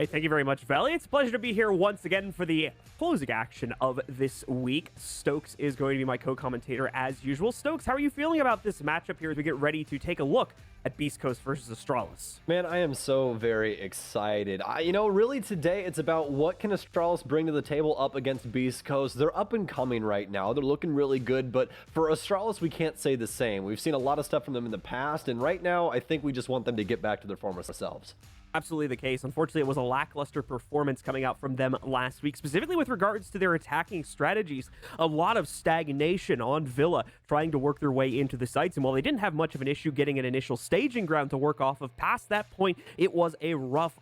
Hey, thank you very much, Valley. It's a pleasure to be here once again for the closing action of this week. Stokes is going to be my co-commentator as usual. Stokes, how are you feeling about this matchup here as we get ready to take a look at Beast Coast versus Astralis? Man, I am so very excited. Really today it's about what can Astralis bring to the table up against Beast Coast. They're up and coming right now. They're looking really good, but for Astralis, we can't say the same. We've seen a lot of stuff from them in the past, and right now, I think we just want them to get back to their former selves. Absolutely the case. Unfortunately, it was a lackluster performance coming out from them last week, specifically with regards to their attacking strategies. A lot of stagnation on Villa trying to work their way into the sites, and while they didn't have much of an issue getting an initial staging ground to work off of, past that point, it was a rough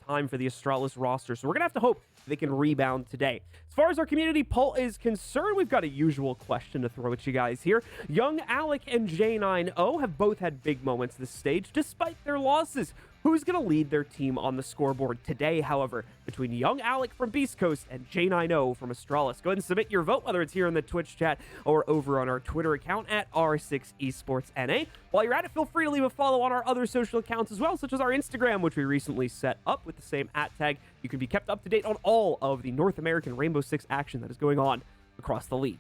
time for the Astralis roster. So we're going to have to hope they can rebound today. As far as our community poll is concerned, we've got a usual question to throw at you guys here. Young Alec and J90 have both had big moments this stage, despite their losses. Who's going to lead their team on the scoreboard today, however, between Young Alec from Beast Coast and J90 from Astralis? Go ahead and submit your vote, whether it's here in the Twitch chat or over on our Twitter account at R6esportsNA. While you're at it, feel free to leave a follow on our other social accounts as well, such as our Instagram, which we recently set up with the same @tag. You can be kept up to date on all of the North American Rainbow Six action that is going on across the league.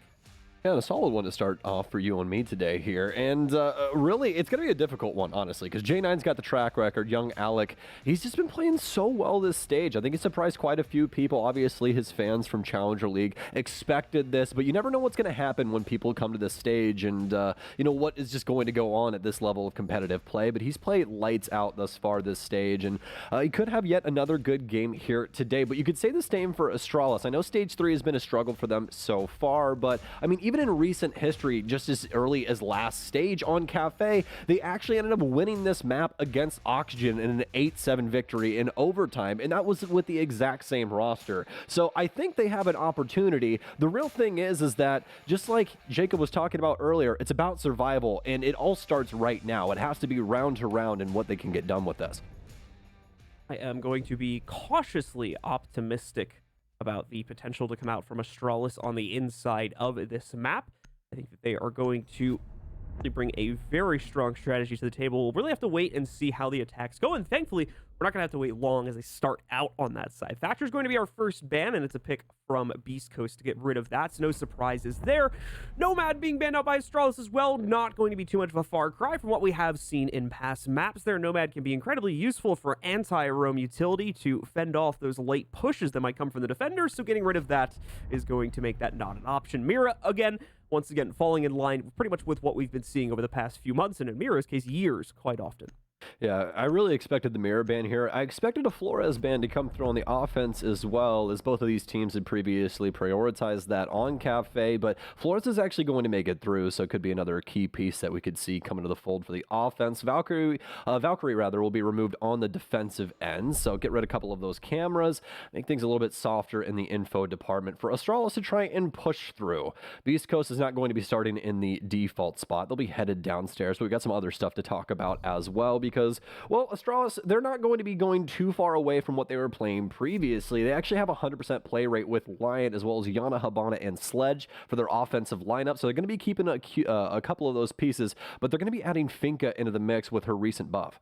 Yeah, a solid one to start off for you and me today here. And really, it's going to be a difficult one, honestly, because J9's got the track record. Young Alec, he's just been playing so well this stage. I think he surprised quite a few people. Obviously, his fans from Challenger League expected this, but you never know what's going to happen when people come to this stage and, what is just going to go on at this level of competitive play. But he's played lights out thus far this stage, and he could have yet another good game here today. But you could say the same for Astralis. I know Stage 3 has been a struggle for them so far, but, I mean, even in recent history, just as early as last stage on Kafe, they actually ended up winning this map against Oxygen in an 8-7 victory in overtime, and that was with the exact same roster. So I think they have an opportunity. The real thing is that, just like Jacob was talking about earlier, it's about survival, and it all starts right now. It has to be round to round and what they can get done with this. I am going to be cautiously optimistic about the potential to come out from Astralis on the inside of this map. I think that they are going to bring a very strong strategy to the table. We'll really have to wait and see how the attacks go, and thankfully, we're not going to have to wait long as they start out on that side. Thatcher's going to be our first ban, and it's a pick from Beast Coast to get rid of that, so no surprises there. Nomad being banned out by Astralis as well, not going to be too much of a far cry from what we have seen in past maps there. Nomad can be incredibly useful for anti-roam utility to fend off those late pushes that might come from the defenders, so getting rid of that is going to make that not an option. Mira, once again, falling in line pretty much with what we've been seeing over the past few months, and in Mira's case, years, quite often. Yeah, I really expected the Mirror ban here. I expected a Flores ban to come through on the offense as well, as both of these teams had previously prioritized that on Kafe, but Flores is actually going to make it through, so it could be another key piece that we could see come into the fold for the offense. Valkyrie will be removed on the defensive end, so get rid of a couple of those cameras, make things a little bit softer in the info department for Astralis to try and push through. Beast Coast is not going to be starting in the default spot. They'll be headed downstairs, but we've got some other stuff to talk about as well, because, well, Astralis, they're not going to be going too far away from what they were playing previously. They actually have a 100% play rate with Lion as well as Yana, Habana, and Sledge for their offensive lineup, so they're going to be keeping a couple of those pieces, but they're going to be adding Finka into the mix with her recent buff.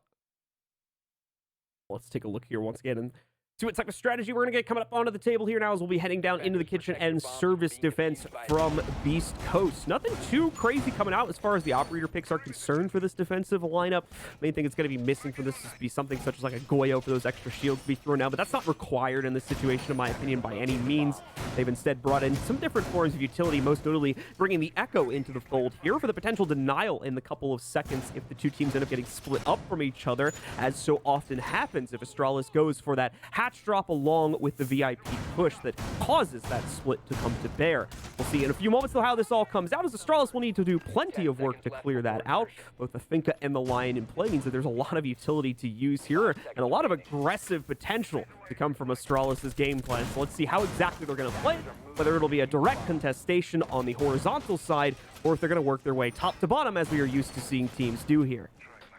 Let's take a look here once again and see what type of strategy we're going to get coming up onto the table here now as we'll be heading down into the kitchen and service defense from Beast Coast. Nothing too crazy coming out as far as the operator picks are concerned for this defensive lineup. Main thing it's going to be missing for this is to be something such as like a Goyo for those extra shields to be thrown out, but that's not required in this situation, in my opinion, by any means. They've instead brought in some different forms of utility, most notably bringing the Echo into the fold here for the potential denial in the couple of seconds if the two teams end up getting split up from each other, as so often happens if Astralis goes for that hatch drop along with the VIP push that causes that split to come to bear. We'll see in a few moments though how this all comes out, as Astralis will need to do plenty of work to clear that out. Both the Finka and the Lion in play means that there's a lot of utility to use here and a lot of aggressive potential to come from Astralis' game plan. So let's see how exactly they're going to play it, whether it'll be a direct contestation on the horizontal side or if they're going to work their way top to bottom as we are used to seeing teams do here.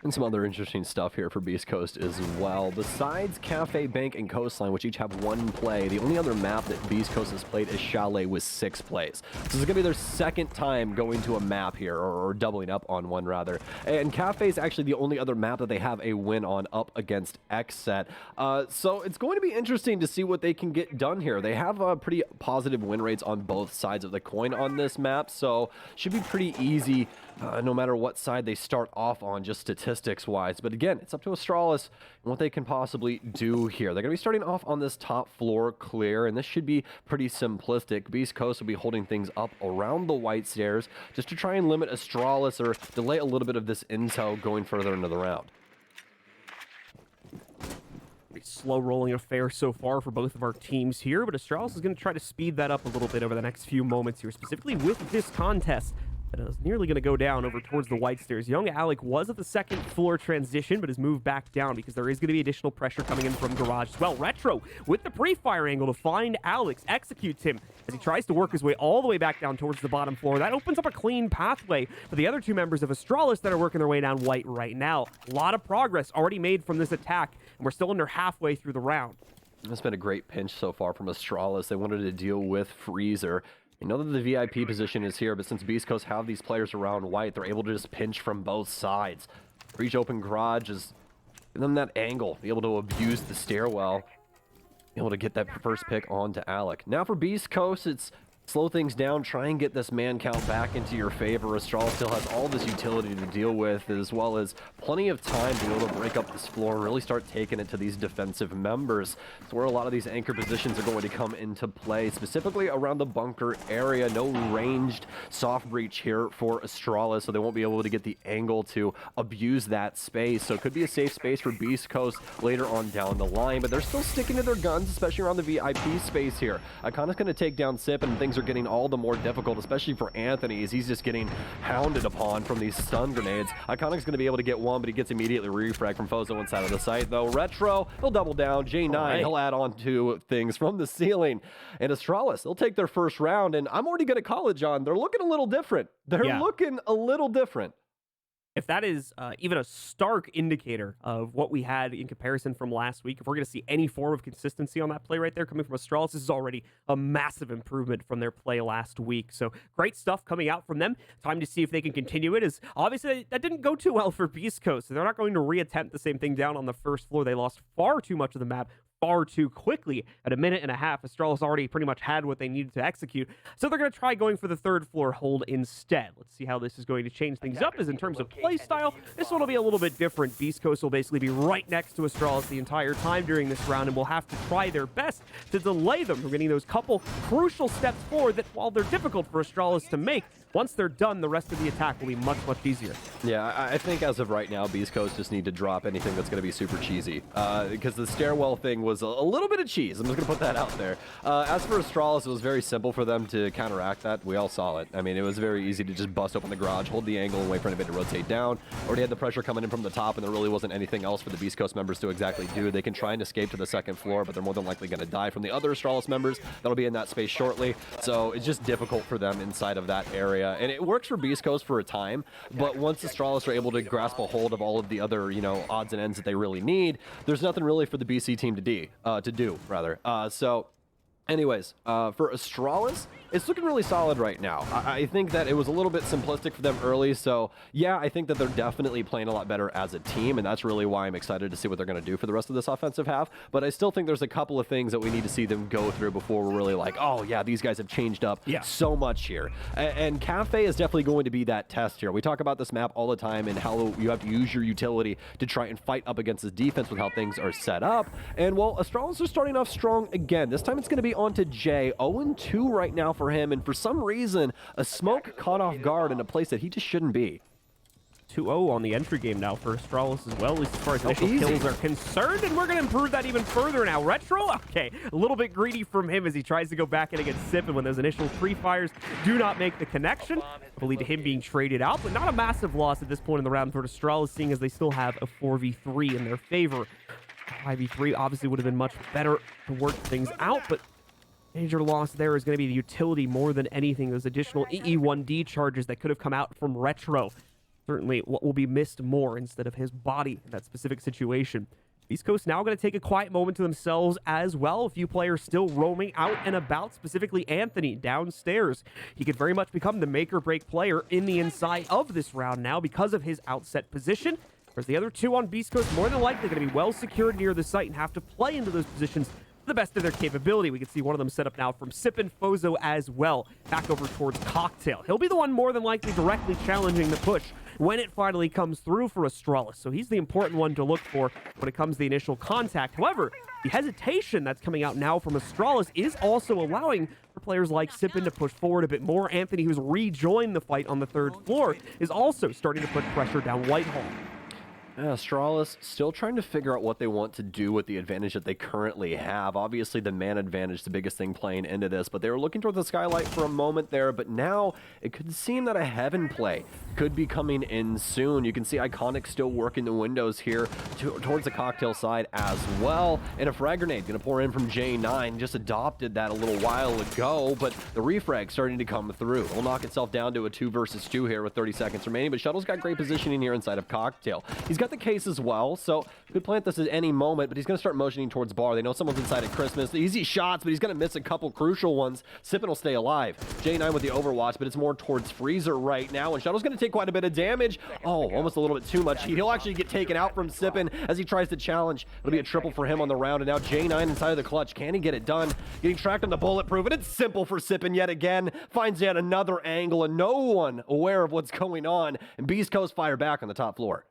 And some other interesting stuff here for Beast Coast as well. Besides Cafe, Bank, and Coastline, which each have 1 play, the only other map that Beast Coast has played is Chalet with 6 plays. So this is going to be their 2nd time going to a map here, or doubling up on one, rather. And Cafe is actually the only other map that they have a win on up against XSET. So it's going to be interesting to see what they can get done here. They have pretty positive win rates on both sides of the coin on this map, so should be pretty easy no matter what side they start off on, just statistics-wise. But again, it's up to Astralis and what they can possibly do here. They're going to be starting off on this top floor clear, and this should be pretty simplistic. Beast Coast will be holding things up around the white stairs just to try and limit Astralis or delay a little bit of this intel going further into the round. Pretty slow rolling affair so far for both of our teams here, but Astralis is going to try to speed that up a little bit over the next few moments here, specifically with this contest. That is nearly going to go down over towards the white stairs. Young Alec was at the 2nd floor transition, but has moved back down because there is going to be additional pressure coming in from Garage as well. Retro with the pre-fire angle to find Alex, executes him as he tries to work his way all the way back down towards the bottom floor. That opens up a clean pathway for the other 2 members of Astralis that are working their way down white right now. A lot of progress already made from this attack, and we're still under halfway through the round. It's been a great pinch so far from Astralis. They wanted to deal with Freezer. I know that the VIP position is here, but since Beast Coast have these players around white, they're able to just pinch from both sides. Reach open garage is give them that angle, be able to abuse the stairwell, be able to get that first pick onto Alec. Now for Beast Coast, it's slow things down, try and get this man count back into your favor. Astralis still has all this utility to deal with, as well as plenty of time to be able to break up this floor and really start taking it to these defensive members. It's where a lot of these anchor positions are going to come into play, specifically around the bunker area. No ranged soft breach here for Astralis, so they won't be able to get the angle to abuse that space. So it could be a safe space for Beast Coast later on down the line, but they're still sticking to their guns, especially around the VIP space here. Iconic's going to take down Sip, and things are getting all the more difficult, especially for Anthony, as he's just getting hounded upon from these stun grenades. Iconic's going to be able to get one, but he gets immediately refragged from Fozo inside of the site, though. Retro, he'll double down. J9, he'll add on to things from the ceiling. And Astralis, they'll take their first round, and I'm already going to call it, John. They're looking a little different. They're looking a little different. If that is even a stark indicator of what we had in comparison from last week, if we're going to see any form of consistency on that play right there coming from Astralis, this is already a massive improvement from their play last week. So great stuff coming out from them. Time to see if they can continue it, as obviously that didn't go too well for Beast Coast. So they're not going to reattempt the same thing down on the first floor. They lost far too much of the map far too quickly. At a minute and a half, Astralis already pretty much had what they needed to execute, so they're going to try going for the 3rd floor hold instead. Let's see how this is going to change things up, as in terms of play style, this one will be a little bit different. Beast Coast will basically be right next to Astralis the entire time during this round, and will have to try their best to delay them from getting those couple crucial steps forward that, while they're difficult for Astralis to make, once they're done, the rest of the attack will be much, much easier. Yeah, I think as of right now, Beast Coast just need to drop anything that's going to be super cheesy. Because the stairwell thing was a little bit of cheese. I'm just going to put that out there. As for Astralis, it was very simple for them to counteract that. We all saw it. I mean, it was very easy to just bust open the garage, hold the angle, and wait for anybody to rotate down. Already had the pressure coming in from the top, and there really wasn't anything else for the Beast Coast members to exactly do. They can try and escape to the 2nd floor, but they're more than likely going to die from the other Astralis members that'll be in that space shortly. So it's just difficult for them inside of that area. And it works for Beast Coast for a time, but once Astralis are able to grasp a hold of all of the other, odds and ends that they really need, there's nothing really for the BC team to do. So anyways, for Astralis, it's looking really solid right now. I think that it was a little bit simplistic for them early, so yeah, I think that they're definitely playing a lot better as a team, and that's really why I'm excited to see what they're going to do for the rest of this offensive half. But I still think there's a couple of things that we need to see them go through before we're really like, oh yeah, these guys have changed up so much here. And Cafe is definitely going to be that test here. We talk about this map all the time and how you have to use your utility to try and fight up against this defense with how things are set up. And well, Astralis are starting off strong again. This time it's going to be on to Jay. 0-2 right now for him, and for some reason, a smoke caught off guard in a place that he just shouldn't be. 2-0 on the entry game now for Astralis as well, at least as far as initial kills are concerned, and we're going to improve that even further now. Retro, okay, a little bit greedy from him as he tries to go back in against Sip, and when those initial pre-fires do not make the connection, will lead to him being traded out, but not a massive loss at this point in the round for Astralis, seeing as they still have a 4v3 in their favor. 5v3 obviously would have been much better to work things out, but major loss there is going to be the utility more than anything. Those additional EE1D charges that could have come out from Retro. certainly what will be missed more instead of his body in that specific situation. Beast Coast now going to take a quiet moment to themselves as well. A few players still roaming out and about, specifically Anthony downstairs. He could very much become the make or break player in the inside of this round now because of his outset position. Whereas the other two on Beast Coast more than likely going to be well secured near the site and have to play into those positions to the best of their capability. We can see one of them set up now from Sippin Fozo as well, back over towards Cocktail. He'll be the one more than likely directly challenging the push when it finally comes through for Astralis. So he's the important one to look for when it comes to the initial contact. However, the hesitation that's coming out now from Astralis is also allowing for players like Sippin to push forward a bit more. Anthony, who's rejoined the fight on the third floor, is also starting to put pressure down Whitehall. Astralis still trying to figure out what they want to do with the advantage that they currently have. Obviously, the man advantage, the biggest thing playing into this, but they were looking towards the skylight for a moment there, but now it could seem that a heaven play could be coming in soon. You can see Iconic still working the windows here towards the Cocktail side as well, and a frag grenade going to pour in from J9. Just adopted that a little while ago, but the refrag starting to come through. It'll knock itself down to a 2 versus 2 here with 30 seconds remaining, but Shuttle's got great positioning here inside of Cocktail. He's got the case as well, so could plant this at any moment, but he's going to start motioning towards bar. They know someone's inside at Christmas. The easy shots, but he's going to miss a couple crucial ones. Sippin will stay alive. J9 with the overwatch, but it's more towards Freezer right now, and Shuttle's going to take quite a bit of damage. Oh, almost a little bit too much heat. He'll actually get taken out from Sippin as he tries to challenge. It'll be a triple for him on the round, and now J9 inside of the clutch. Can he get it done? Getting tracked on the bulletproof, and it's simple for Sippin yet again. Finds yet another angle, and no one aware of what's going on, and Beast Coast fire back on the top floor.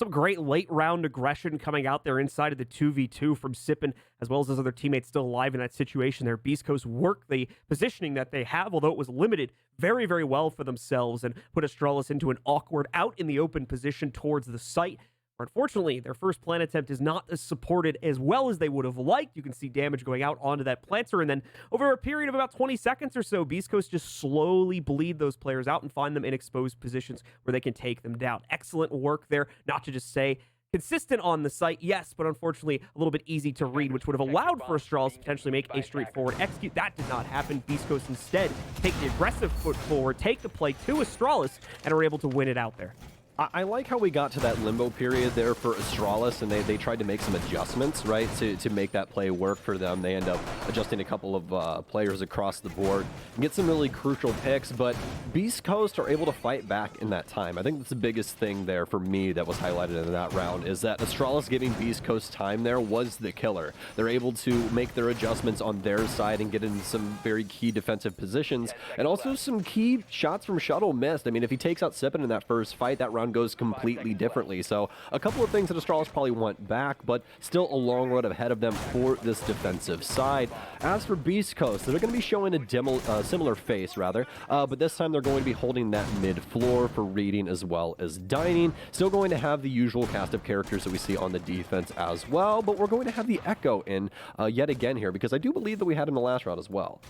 Some great late round aggression coming out there inside of the 2v2 from Sippin, as well as his other teammates still alive in that situation there. Beast Coast worked the positioning that they have, although it was limited, very, very well for themselves and put Astralis into an awkward out in the open position towards the site. Unfortunately, their first plant attempt is not as supported as well as they would have liked. You can see damage going out onto that planter, and then over a period of about 20 seconds or so, Beast Coast just slowly bleed those players out and find them in exposed positions where they can take them down. Excellent work there, not to just say consistent on the site, yes, but unfortunately a little bit easy to read, which would have allowed for Astralis to potentially make a straightforward execute. That did not happen. Beast Coast instead take the aggressive foot forward, take the play to Astralis, and are able to win it out there. I like how we got to that limbo period there for Astralis, and they tried to make some adjustments, right, to make that play work for them. They end up adjusting a couple of players across the board and get some really crucial picks, but Beast Coast are able to fight back in that time. I think that's the biggest thing there for me that was highlighted in that round, is that Astralis giving Beast Coast time there was the killer. They're able to make their adjustments on their side and get in some very key defensive positions, and also some key shots from Shuttle missed. I mean, if he takes out Sippin in that first fight, that round goes completely differently. So a couple of things that Astralis probably want back, but still a long road ahead of them for this defensive side. As for Beast Coast, they're going to be showing a similar face, rather, but this time they're going to be holding that mid-floor for reading as well as dining. Still going to have the usual cast of characters that we see on the defense as well, but we're going to have the Echo in yet again here, because I do believe that we had him the last round as well.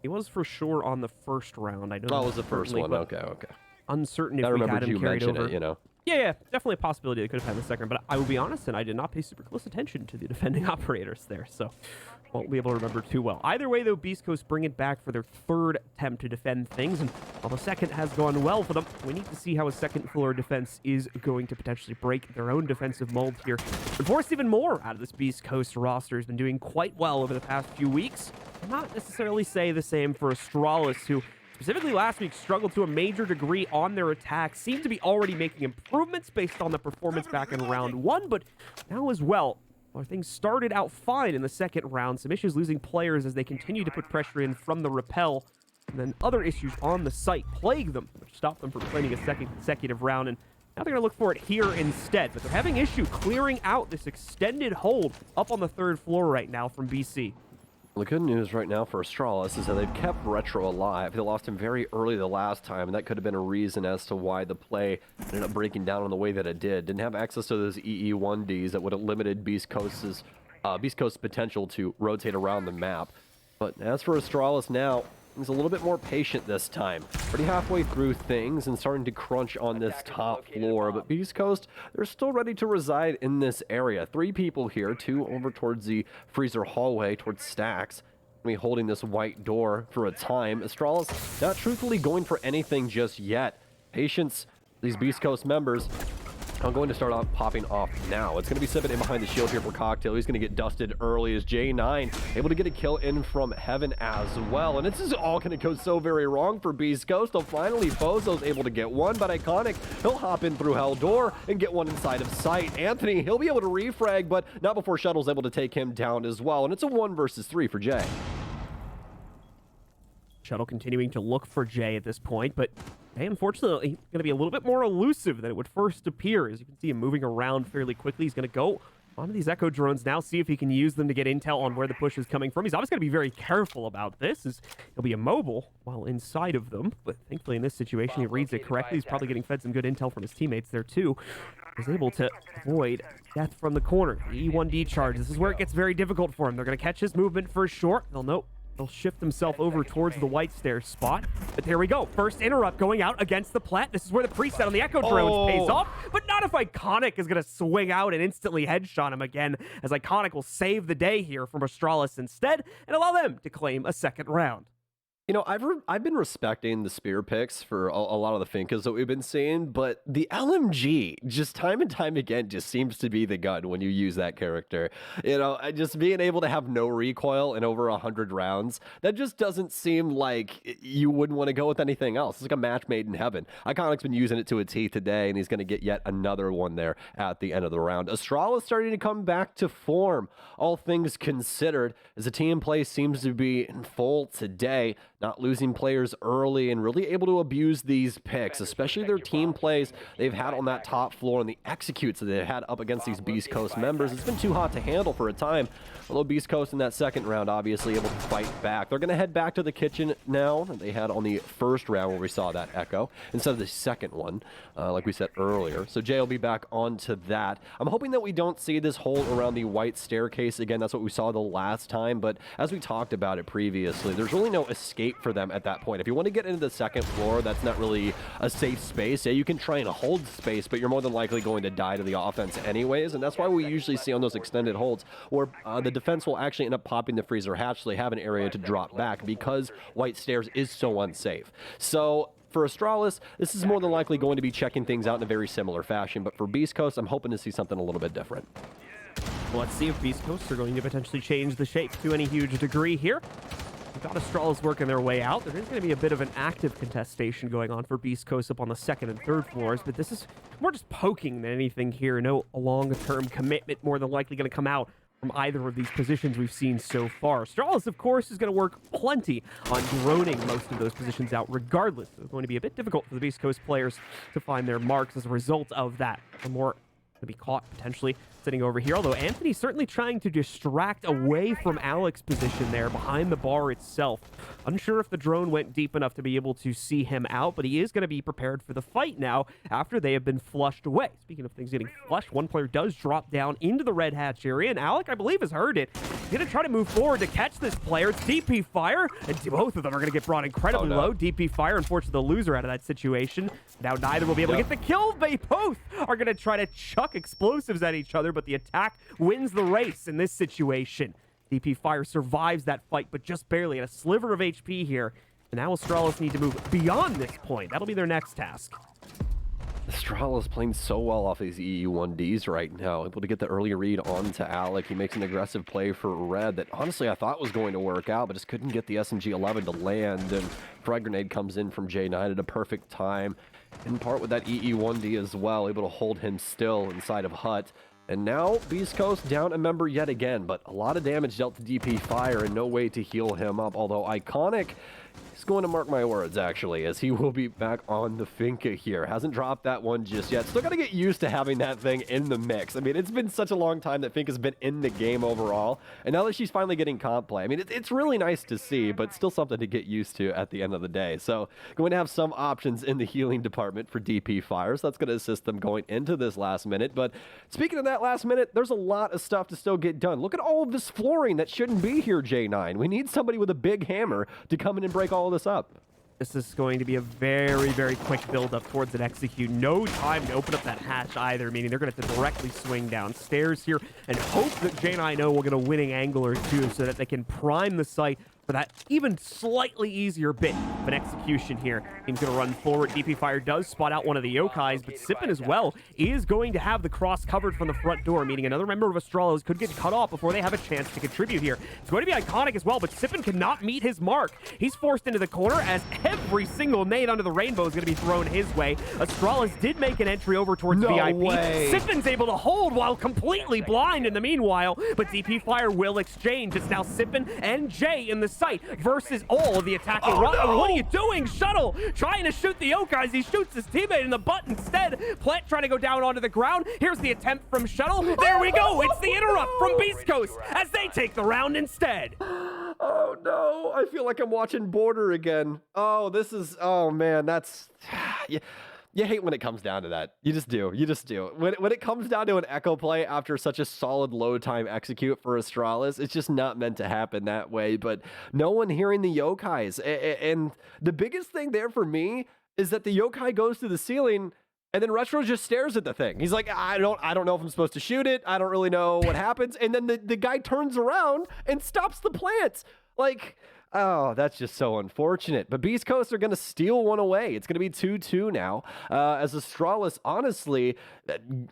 He was for sure on the first round. I know. Oh, it was the first one. Okay. Uncertain if we had him carried over. It, you know. Yeah, definitely a possibility they could have had the second, but I will be honest, and I did not pay super close attention to the defending operators there, so won't be able to remember too well. Either way, though, Beast Coast bring it back for their third attempt to defend things, and while the second has gone well for them, we need to see how a second floor defense is going to potentially break their own defensive mold here and force even more out of this Beast Coast roster. Has been doing quite well over the past few weeks. I'll not necessarily say the same for Astralis, who specifically last week struggled to a major degree on their attack, seemed to be already making improvements based on the performance back in round one, but now as well, while things started out fine in the second round, some issues losing players as they continue to put pressure in from the rappel, and then other issues on the site plague them, which stopped them from playing a second consecutive round, and now they're going to look for it here instead, but they're having issue clearing out this extended hold up on the third floor right now from BC. The good news right now for Astralis is that they've kept Retro alive. They lost him very early the last time, and that could have been a reason as to why the play ended up breaking down in the way that it did. Didn't have access to those EE1Ds that would have limited Beast Coast's potential to rotate around the map. But as for Astralis now, he's a little bit more patient this time. Already halfway through things and starting to crunch on this top floor, but Beast Coast, they're still ready to reside in this area. 3 people here, 2 over towards the freezer hallway, towards Stacks. Holding this white door for a time. Astralis not truthfully going for anything just yet. Patience, these Beast Coast members. I'm going to start off popping off now. It's going to be sipping in behind the shield here for Cocktail. He's going to get dusted early as J9 able to get a kill in from heaven as well. And this is all going to go so very wrong for Beast Coast. So finally, Bozo's able to get one, but Iconic, he'll hop in through Hell Door and get one inside of sight. Anthony, he'll be able to refrag, but not before Shuttle's able to take him down as well. And it's a 1 versus 3 for Jay. Shuttle continuing to look for Jay at this point, but Jay, unfortunately, going to be a little bit more elusive than it would first appear. As you can see him moving around fairly quickly. He's going to go onto these Echo drones now, see if he can use them to get intel on where the push is coming from. He's obviously going to be very careful about this, as he'll be immobile while inside of them. But thankfully, in this situation, he reads it correctly. He's probably getting fed some good intel from his teammates there, too. He's able to avoid death from the corner. The E1D charge. This is where it gets very difficult for him. They're going to catch his movement for short. They'll know. He'll shift himself over towards the white stairs spot. But there we go. First interrupt going out against the plant. This is where the preset on the Echo drones pays off. But not if Iconic is going to swing out and instantly headshot him again, as Iconic will save the day here from Astralis instead and allow them to claim a second round. You know, I've been respecting the spear picks for a lot of the Finkas that we've been seeing, but the LMG, just time and time again, just seems to be the gun when you use that character. You know, just being able to have no recoil in over 100 rounds, that just doesn't seem like you wouldn't want to go with anything else. It's like a match made in heaven. Iconic's been using it to a T today, and he's going to get yet another one there at the end of the round. Astralis starting to come back to form, all things considered, as the team play seems to be in full today. Not losing players early and really able to abuse these picks, especially their team plays they've had on that top floor and the executes that they've had up against these Beast Coast members. It's been too hot to handle for a time. Although Beast Coast in that second round obviously able to fight back. They're going to head back to the kitchen now that they had on the first round where we saw that Echo instead of the second one, like we said earlier. So Jay will be back onto that. I'm hoping that we don't see this hole around the white staircase again. That's what we saw the last time, but as we talked about it previously, there's really no escape for them at that point. If you want to get into the second floor, that's not really a safe space. Yeah, you can try and hold space, but you're more than likely going to die to the offense anyways, and that's why we usually see on those extended holds where the defense will actually end up popping the freezer hatch so they have an area to drop back because white stairs is so unsafe. So for Astralis, this is more than likely going to be checking things out in a very similar fashion, but for Beast Coast, I'm hoping to see something a little bit different. Well, let's see if Beast Coast are going to potentially change the shape to any huge degree here. We've got Astralis working their way out. There is going to be a bit of an active contestation going on for Beast Coast up on the second and third floors, but this is more just poking than anything here. No long-term commitment more than likely going to come out from either of these positions we've seen so far. Astralis, of course, is going to work plenty on droning most of those positions out regardless. It's going to be a bit difficult for the Beast Coast players to find their marks as a result of that. The more to be caught potentially sitting over here, although Anthony's certainly trying to distract away from Alex's position there behind the bar itself. Unsure if the drone went deep enough to be able to see him out, but he is going to be prepared for the fight now after they have been flushed away. Speaking of things getting flushed, one player does drop down into the red hatch area, and Alec, I believe, has heard it. He's going to try to move forward to catch this player. It's DP fire, and both of them are going to get brought incredibly low. DP fire, unfortunately, the loser out of that situation. Now neither will be able to get the kill. They both are going to try to chuck explosives at each other, but the attack wins the race in this situation. DP Fire survives that fight, but just barely at a sliver of HP here. And now Astralis need to move beyond this point. That'll be their next task. Astralis playing so well off these EU1Ds right now, able to get the early read onto Alec. He makes an aggressive play for Red that honestly I thought was going to work out, but just couldn't get the SMG-11 to land. And frag grenade comes in from J9 at a perfect time, in part with that EE1D as well, able to hold him still inside of Hut. And now Beast Coast down a member yet again, but a lot of damage dealt to DP Fire and no way to heal him up, although Iconic is going to mark my words, actually, as he will be back on the Finka here. Hasn't dropped that one just yet. Still got to get used to having that thing in the mix. I mean, it's been such a long time that Finka's been in the game overall, and now that she's finally getting comp play, I mean, it's really nice to see, but still something to get used to at the end of the day. So going to have some options in the healing department for DP Fire, so that's going to assist them going into this last minute. But speaking of that last minute, there's a lot of stuff to still get done. Look at all of this flooring that shouldn't be here, J9. We need somebody with a big hammer to come in and break all of this up. This is going to be a very, very quick build-up towards an execute. No time to open up that hatch either, meaning they're going to have to directly swing downstairs here and hope that J9O will get a winning angle or two so that they can prime the site for that even slightly easier bit of an execution here. Team's going to run forward. DP Fire does spot out one of the Yokais, but Sippin as well is going to have the cross covered from the front door, meaning another member of Astralis could get cut off before they have a chance to contribute here. It's going to be Iconic as well, but Sippin cannot meet his mark. He's forced into the corner as every single nade under the rainbow is going to be thrown his way. Astralis did make an entry over towards VIP. Sippin's able to hold while completely blind in the meanwhile, but DP Fire will exchange. It's now Sippin and Jay in the site versus all of the attacking. Oh, no. What are you doing? Shuttle trying to shoot the Yokais. He shoots his teammate in the butt instead. Plant trying to go down onto the ground. Here's the attempt from Shuttle. There we go. It's the interrupt from Beast Coast as they take the round instead. Oh no, I feel like I'm watching Border again. Oh, this is, oh man, that's, you hate when it comes down to that. You just do. When it comes down to an echo play after such a solid load time execute for Astralis, it's just not meant to happen that way. But no one hearing the Yokais. And the biggest thing there for me is that the Yokai goes to the ceiling and then Retro just stares at the thing. He's like, I don't know if I'm supposed to shoot it. I don't really know what happens. And then the guy turns around and stops the plant. Like, oh, that's just so unfortunate. But Beast Coast are going to steal one away. It's going to be 2-2 now. As Astralis, honestly,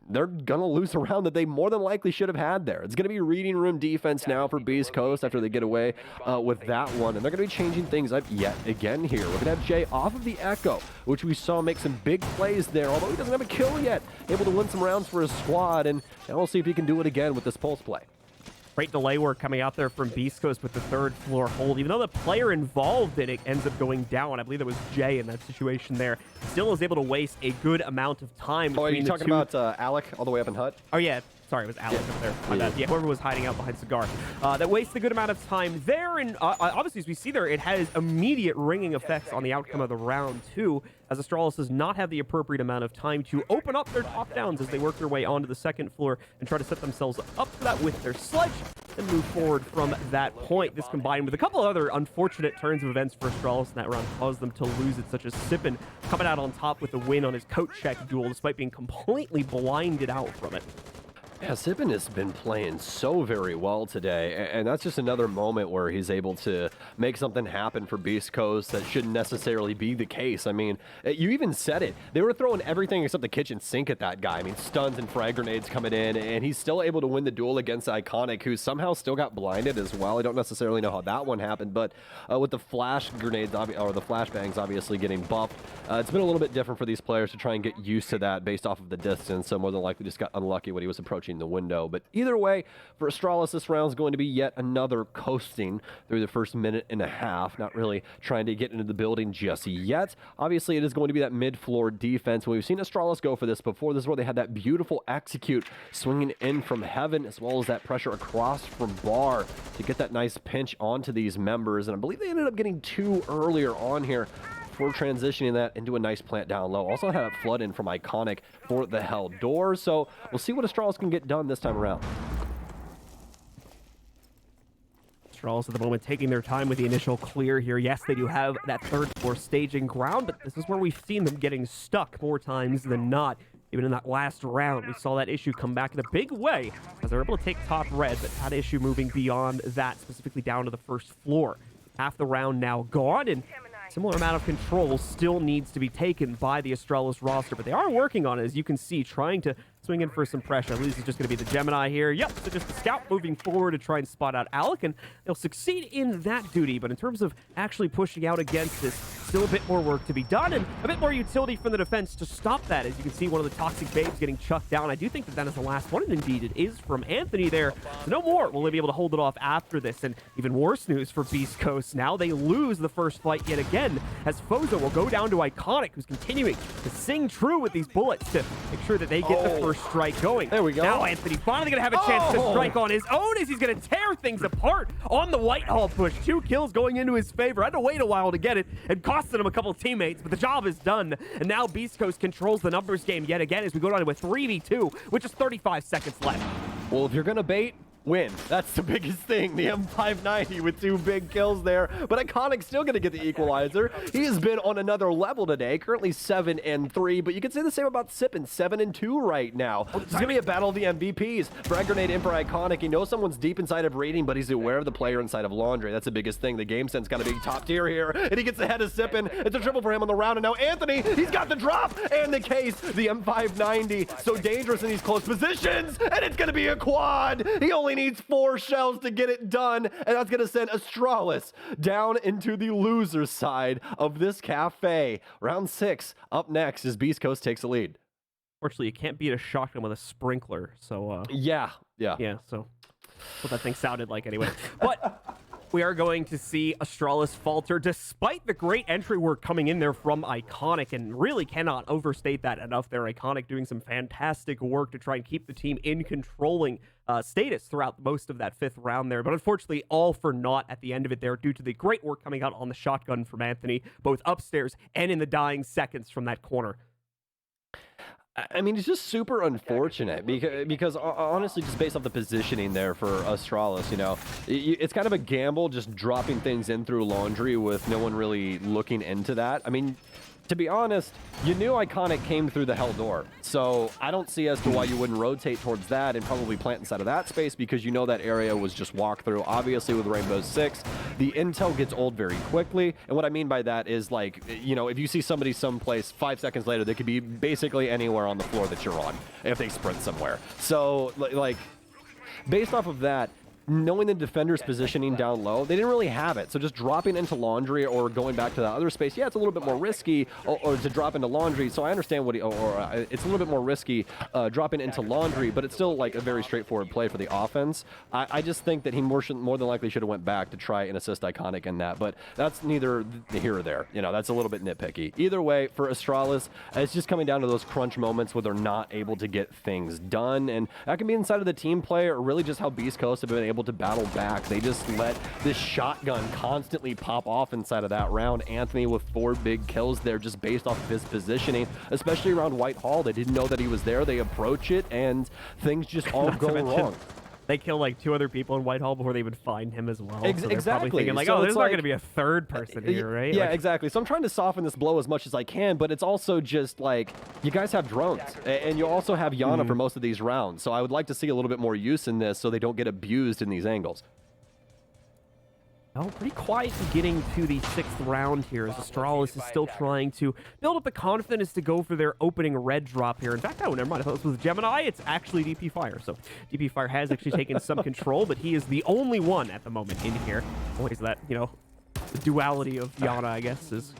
they're going to lose a round that they more than likely should have had there. It's going to be reading room defense now for Beast Coast after they get away with that one. And they're going to be changing things up yet again here. We're going to have Jay off of the Echo, which we saw make some big plays there, although he doesn't have a kill yet. Able to win some rounds for his squad. And now we'll see if he can do it again with this pulse play. Great delay work coming out there from Beast Coast with the third floor hold. Even though the player involved in it ends up going down, I believe it was Jay in that situation there, still is able to waste a good amount of time. Oh, are you talking about Alec all the way up in Hut? Oh, yeah. Sorry, it was Alex up there. My bad. Yeah, whoever was hiding out behind Cigar. That wastes a good amount of time there, and obviously, as we see there, it has immediate ringing effects on the outcome of the round, too, as Astralis does not have the appropriate amount of time to open up their top downs as they work their way onto the second floor and try to set themselves up for that with their sledge and move forward from that point. This combined with a couple of other unfortunate turns of events for Astralis in that round caused them to lose it, such as Sippin coming out on top with the win on his coat check duel despite being completely blinded out from it. Yeah, Sippin has been playing so very well today, and that's just another moment where he's able to make something happen for Beast Coast that shouldn't necessarily be the case. I mean, you even said it. They were throwing everything except the kitchen sink at that guy. I mean, stuns and frag grenades coming in, and he's still able to win the duel against Iconic, who somehow still got blinded as well. I don't necessarily know how that one happened, but with the flash grenades, or the flashbangs obviously getting buffed, it's been a little bit different for these players to try and get used to that based off of the distance, so more than likely just got unlucky when he was approaching the window. But either way, for Astralis, this round is going to be yet another coasting through the first minute and a half, not really trying to get into the building just yet. Obviously, it is going to be that mid-floor defense. We've seen Astralis go for this before. This is where they had that beautiful execute swinging in from heaven, as well as that pressure across from bar to get that nice pinch onto these members. And I believe they ended up getting two earlier on here before transitioning that into a nice plant down low. Also had a flood in from Iconic for the hell door. So we'll see what Astralis can get done this time around. Astralis at the moment taking their time with the initial clear here. Yes, they do have that third floor staging ground, but this is where we've seen them getting stuck more times than not. Even in that last round, we saw that issue come back in a big way as they were able to take top red, but had issue moving beyond that, specifically down to the first floor. Half the round now gone, and similar amount of control still needs to be taken by the Astralis roster, but they are working on it, as you can see, trying to swing in for some pressure. I believe this is just going to be the Gemini here. Yep, so just the scout moving forward to try and spot out Alec, and they'll succeed in that duty. But in terms of actually pushing out against this, still a bit more work to be done, and a bit more utility from the defense to stop that. As you can see, one of the Toxic Babes getting chucked down. I do think that that is the last one, and indeed it is from Anthony there. So no more will they be able to hold it off after this. And even worse news for Beast Coast. Now they lose the first fight yet again, as Fozo will go down to Iconic, who's continuing to sing true with these bullets to make sure that they get the first strike going. There we go. Now Anthony finally going to have a chance to strike on his own, as he's going to tear things apart on the Whitehall push. 2 kills going into his favor. Had to wait a while to get it, and costing him a couple teammates, but the job is done. And now Beast Coast controls the numbers game yet again as we go down to a 3v2 with just 35 seconds left. Well, if you're going to bait, win. That's the biggest thing. The M590 with 2 big kills there. But Iconic's still going to get the equalizer. He has been on another level today, currently 7-3. But you can say the same about Sippin, 7-2 right now. This is going to be a battle of the MVPs. Frag Grenade in for Iconic. He knows someone's deep inside of Raiding, but he's aware of the player inside of Laundry. That's the biggest thing. The game sense got to be top tier here. And he gets ahead of Sippin. It's a triple for him on the round. And now Anthony, he's got the drop and the case. The M590, so dangerous in these close positions. And it's going to be a quad. He only needs 4 shells to get it done, and that's going to send Astralis down into the loser side of this cafe. Round 6 up next as Beast Coast takes the lead. Fortunately, you can't beat a shotgun with a sprinkler, so yeah, so that's what that thing sounded like anyway. But we are going to see Astralis falter despite the great entry work coming in there from Iconic, and really cannot overstate that enough there. Iconic doing some fantastic work to try and keep the team in controlling status throughout most of that 5th round there, but unfortunately all for naught at the end of it there due to the great work coming out on the shotgun from Anthony, both upstairs and in the dying seconds from that corner. I mean, it's just super unfortunate because honestly, just based off the positioning there for Astralis, you know, it's kind of a gamble just dropping things in through Laundry with no one really looking into that. I mean, to be honest, you knew Iconic came through the hell door, so I don't see as to why you wouldn't rotate towards that and probably plant inside of that space because you know that area was just walk through. Obviously, with Rainbow Six, the intel gets old very quickly, and what I mean by that is, like, you know, if you see somebody someplace 5 seconds later, they could be basically anywhere on the floor that you're on if they sprint somewhere. So, like, based off of that, knowing the defender's positioning down low, they didn't really have it. So just dropping into Laundry or going back to the other space, yeah, it's a little bit more risky, or to drop into Laundry. So I understand what it's a little bit more risky dropping into Laundry, but it's still like a very straightforward play for the offense. I just think that he more than likely should have went back to try and assist Iconic in that, but that's neither here or there. You know, that's a little bit nitpicky. Either way, for Astralis, it's just coming down to those crunch moments where they're not able to get things done, and that can be inside of the team play or really just how Beast Coast have been able to battle back. They just let this shotgun constantly pop off inside of that round. Anthony with 4 big kills there just based off of his positioning, especially around White Hall. They didn't know that he was there. They approach it and things just all go wrong. They kill like 2 other people in Whitehall before they even find him as well. So they're exactly. Probably thinking like, so oh, there's not like, going to be a 3rd person here, right? Yeah, like, exactly. So I'm trying to soften this blow as much as I can, but it's also just like, you guys have drones, and you also have Yana for most of these rounds. So I would like to see a little bit more use in this so they don't get abused in these angles. Oh, pretty quiet beginning to the 6th round here as Astralis is still trying to build up the confidence to go for their opening red drop here. In fact, oh, never mind. I thought this was Gemini. It's actually DP Fire. So DP Fire has actually taken some control, but he is the only one at the moment in here. Always that, you know, the duality of Yana, I guess, is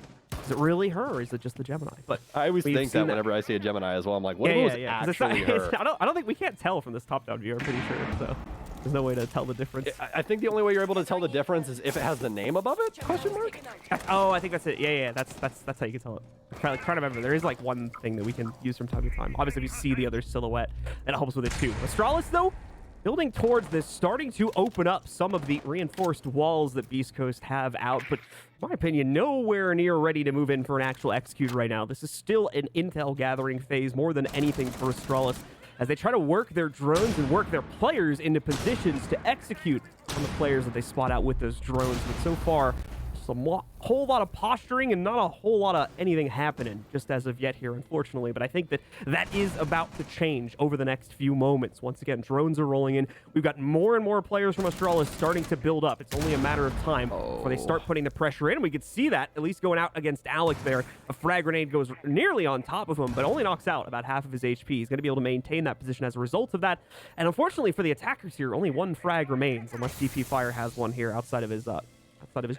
it really her or is it just the Gemini? But I always think that whenever I see a Gemini as well, I'm like, what if it was actually her? I don't think we can't tell from this top-down view, I'm pretty sure, so there's no way to tell the difference. I think the only way you're able to tell the difference is if it has the name above it? Question mark? Oh, I think that's it. Yeah, that's how you can tell it. I'm trying to remember. There is like one thing that we can use from time to time. Obviously, if you see the other silhouette, that helps with it too. Astralis, though, building towards this, starting to open up some of the reinforced walls that Beast Coast have out, but in my opinion, nowhere near ready to move in for an actual execute right now. This is still an intel gathering phase more than anything for Astralis, as they try to work their drones and work their players into positions to execute on the players that they spot out with those drones. But so far, just a whole lot of posturing and not a whole lot of anything happening just as of yet here, unfortunately. But I think that that is about to change over the next few moments. Once again, drones are rolling in. We've got more and more players from Astralis starting to build up. It's only a matter of time before they start putting the pressure in. We could see that at least going out against Alex there. A frag grenade goes nearly on top of him, but only knocks out about half of his HP. He's going to be able to maintain that position as a result of that. And unfortunately for the attackers here, only 1 frag remains, unless DP Fire has one here outside of his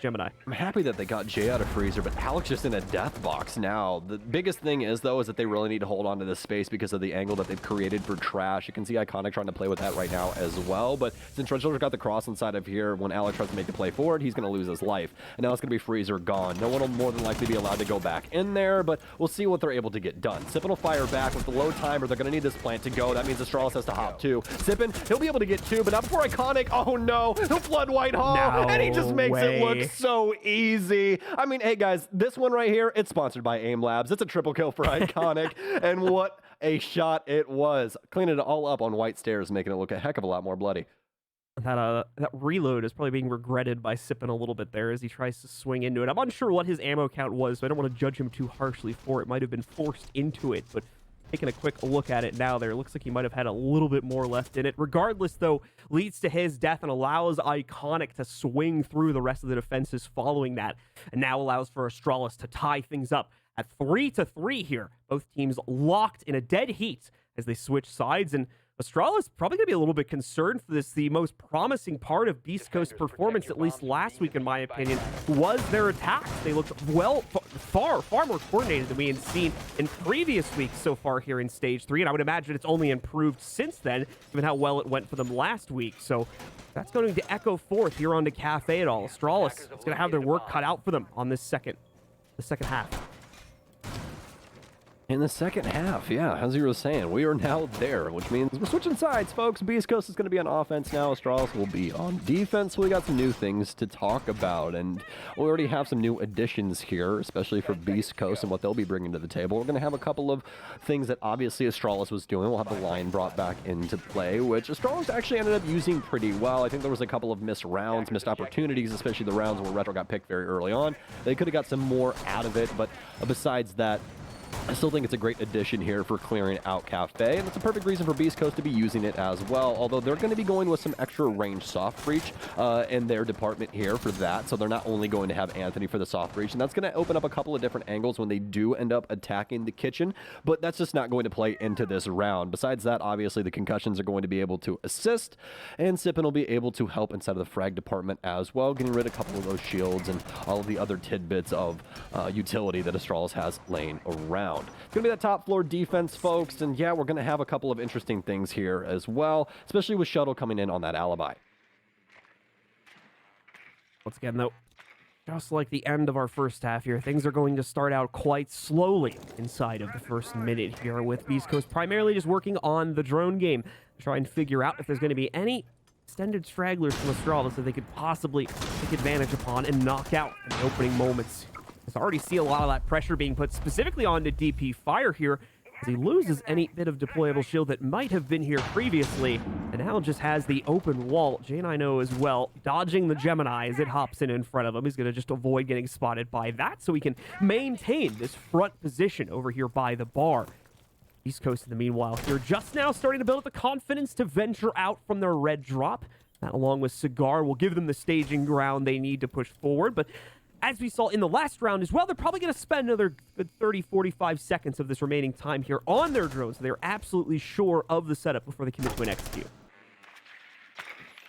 Gemini. I'm happy that they got Jay out of Freezer, but Alex just in a death box now. The biggest thing is, though, is that they really need to hold on to this space because of the angle that they've created for Trash. You can see Iconic trying to play with that right now as well, but since Trenchler's got the cross inside of here, when Alex tries to make the play forward, he's going to lose his life. And now it's going to be Freezer gone. No one will more than likely be allowed to go back in there, but we'll see what they're able to get done. Sippin will fire back with the low timer. They're going to need this plant to go. That means Astralis has to hop too. Sippin, he'll be able to get 2, but not before Iconic. Oh no, he'll flood White Hall, and he just makes it look so easy. I mean, hey guys, this one right here, it's sponsored by AIM Labs. It's a triple kill for Iconic, and what a shot it was. Cleaning it all up on white stairs, making it look a heck of a lot more bloody. That reload is probably being regretted by Sippin a little bit there as he tries to swing into it. I'm unsure what his ammo count was, so I don't want to judge him too harshly for it. Might have been forced into it, but taking a quick look at it now there, it looks like he might have had a little bit more left in it. Regardless, though, leads to his death and allows Iconic to swing through the rest of the defenses following that, and now allows for Astralis to tie things up at 3-3 here. Both teams locked in a dead heat as they switch sides, and Astralis probably going to be a little bit concerned for this. The most promising part of Beast Coast's performance, at least last week in my opinion, was their attacks. They looked far more coordinated than we had seen in previous weeks so far here in Stage 3, and I would imagine it's only improved since then, given how well it went for them last week. So that's going to echo forth here onto Kafe at all. Astralis is going to have their work cut out for them on the second half. In the second half, yeah, as you were saying, we are now there, which means we're switching sides, folks. Beast Coast is going to be on offense now. Astralis will be on defense. We got some new things to talk about, and we already have some new additions here, especially for Beast Coast and what they'll be bringing to the table. We're going to have a couple of things that obviously Astralis was doing. We'll have the line brought back into play, which Astralis actually ended up using pretty well. I think there was a couple of missed rounds, missed opportunities, especially the rounds where Retro got picked very early on. They could have got some more out of it, but besides that, I still think it's a great addition here for clearing out Kafe, and it's a perfect reason for Beast Coast to be using it as well, although they're going to be going with some extra range soft breach in their department here for that, so they're not only going to have Anthony for the soft breach, and that's going to open up a couple of different angles when they do end up attacking the kitchen, but that's just not going to play into this round. Besides that, obviously the concussions are going to be able to assist, and Sippin will be able to help inside of the frag department as well, getting rid of a couple of those shields and all of the other tidbits of utility that Astralis has laying around. It's going to be that top floor defense, folks, and yeah, we're going to have a couple of interesting things here as well, especially with Shuttle coming in on that alibi. Once again, though, just like the end of our first half here, things are going to start out quite slowly inside of the first minute here, with Beast Coast primarily just working on the drone game to try and figure out if there's going to be any extended stragglers from Astralis that they could possibly take advantage upon and knock out in the opening moments. I already see a lot of that pressure being put specifically onto DP Fire here, as he loses any bit of deployable shield that might have been here previously, and now just has the open wall. J9O as well, dodging the Gemini as it hops in front of him. He's going to just avoid getting spotted by that so he can maintain this front position over here by the bar. East Coast, in the meanwhile, here just now starting to build up the confidence to venture out from their red drop. That, along with Cigar, will give them the staging ground they need to push forward, but as we saw in the last round as well, they're probably going to spend another good 30-45 seconds of this remaining time here on their drones, so they're absolutely sure of the setup before they commit to an execute.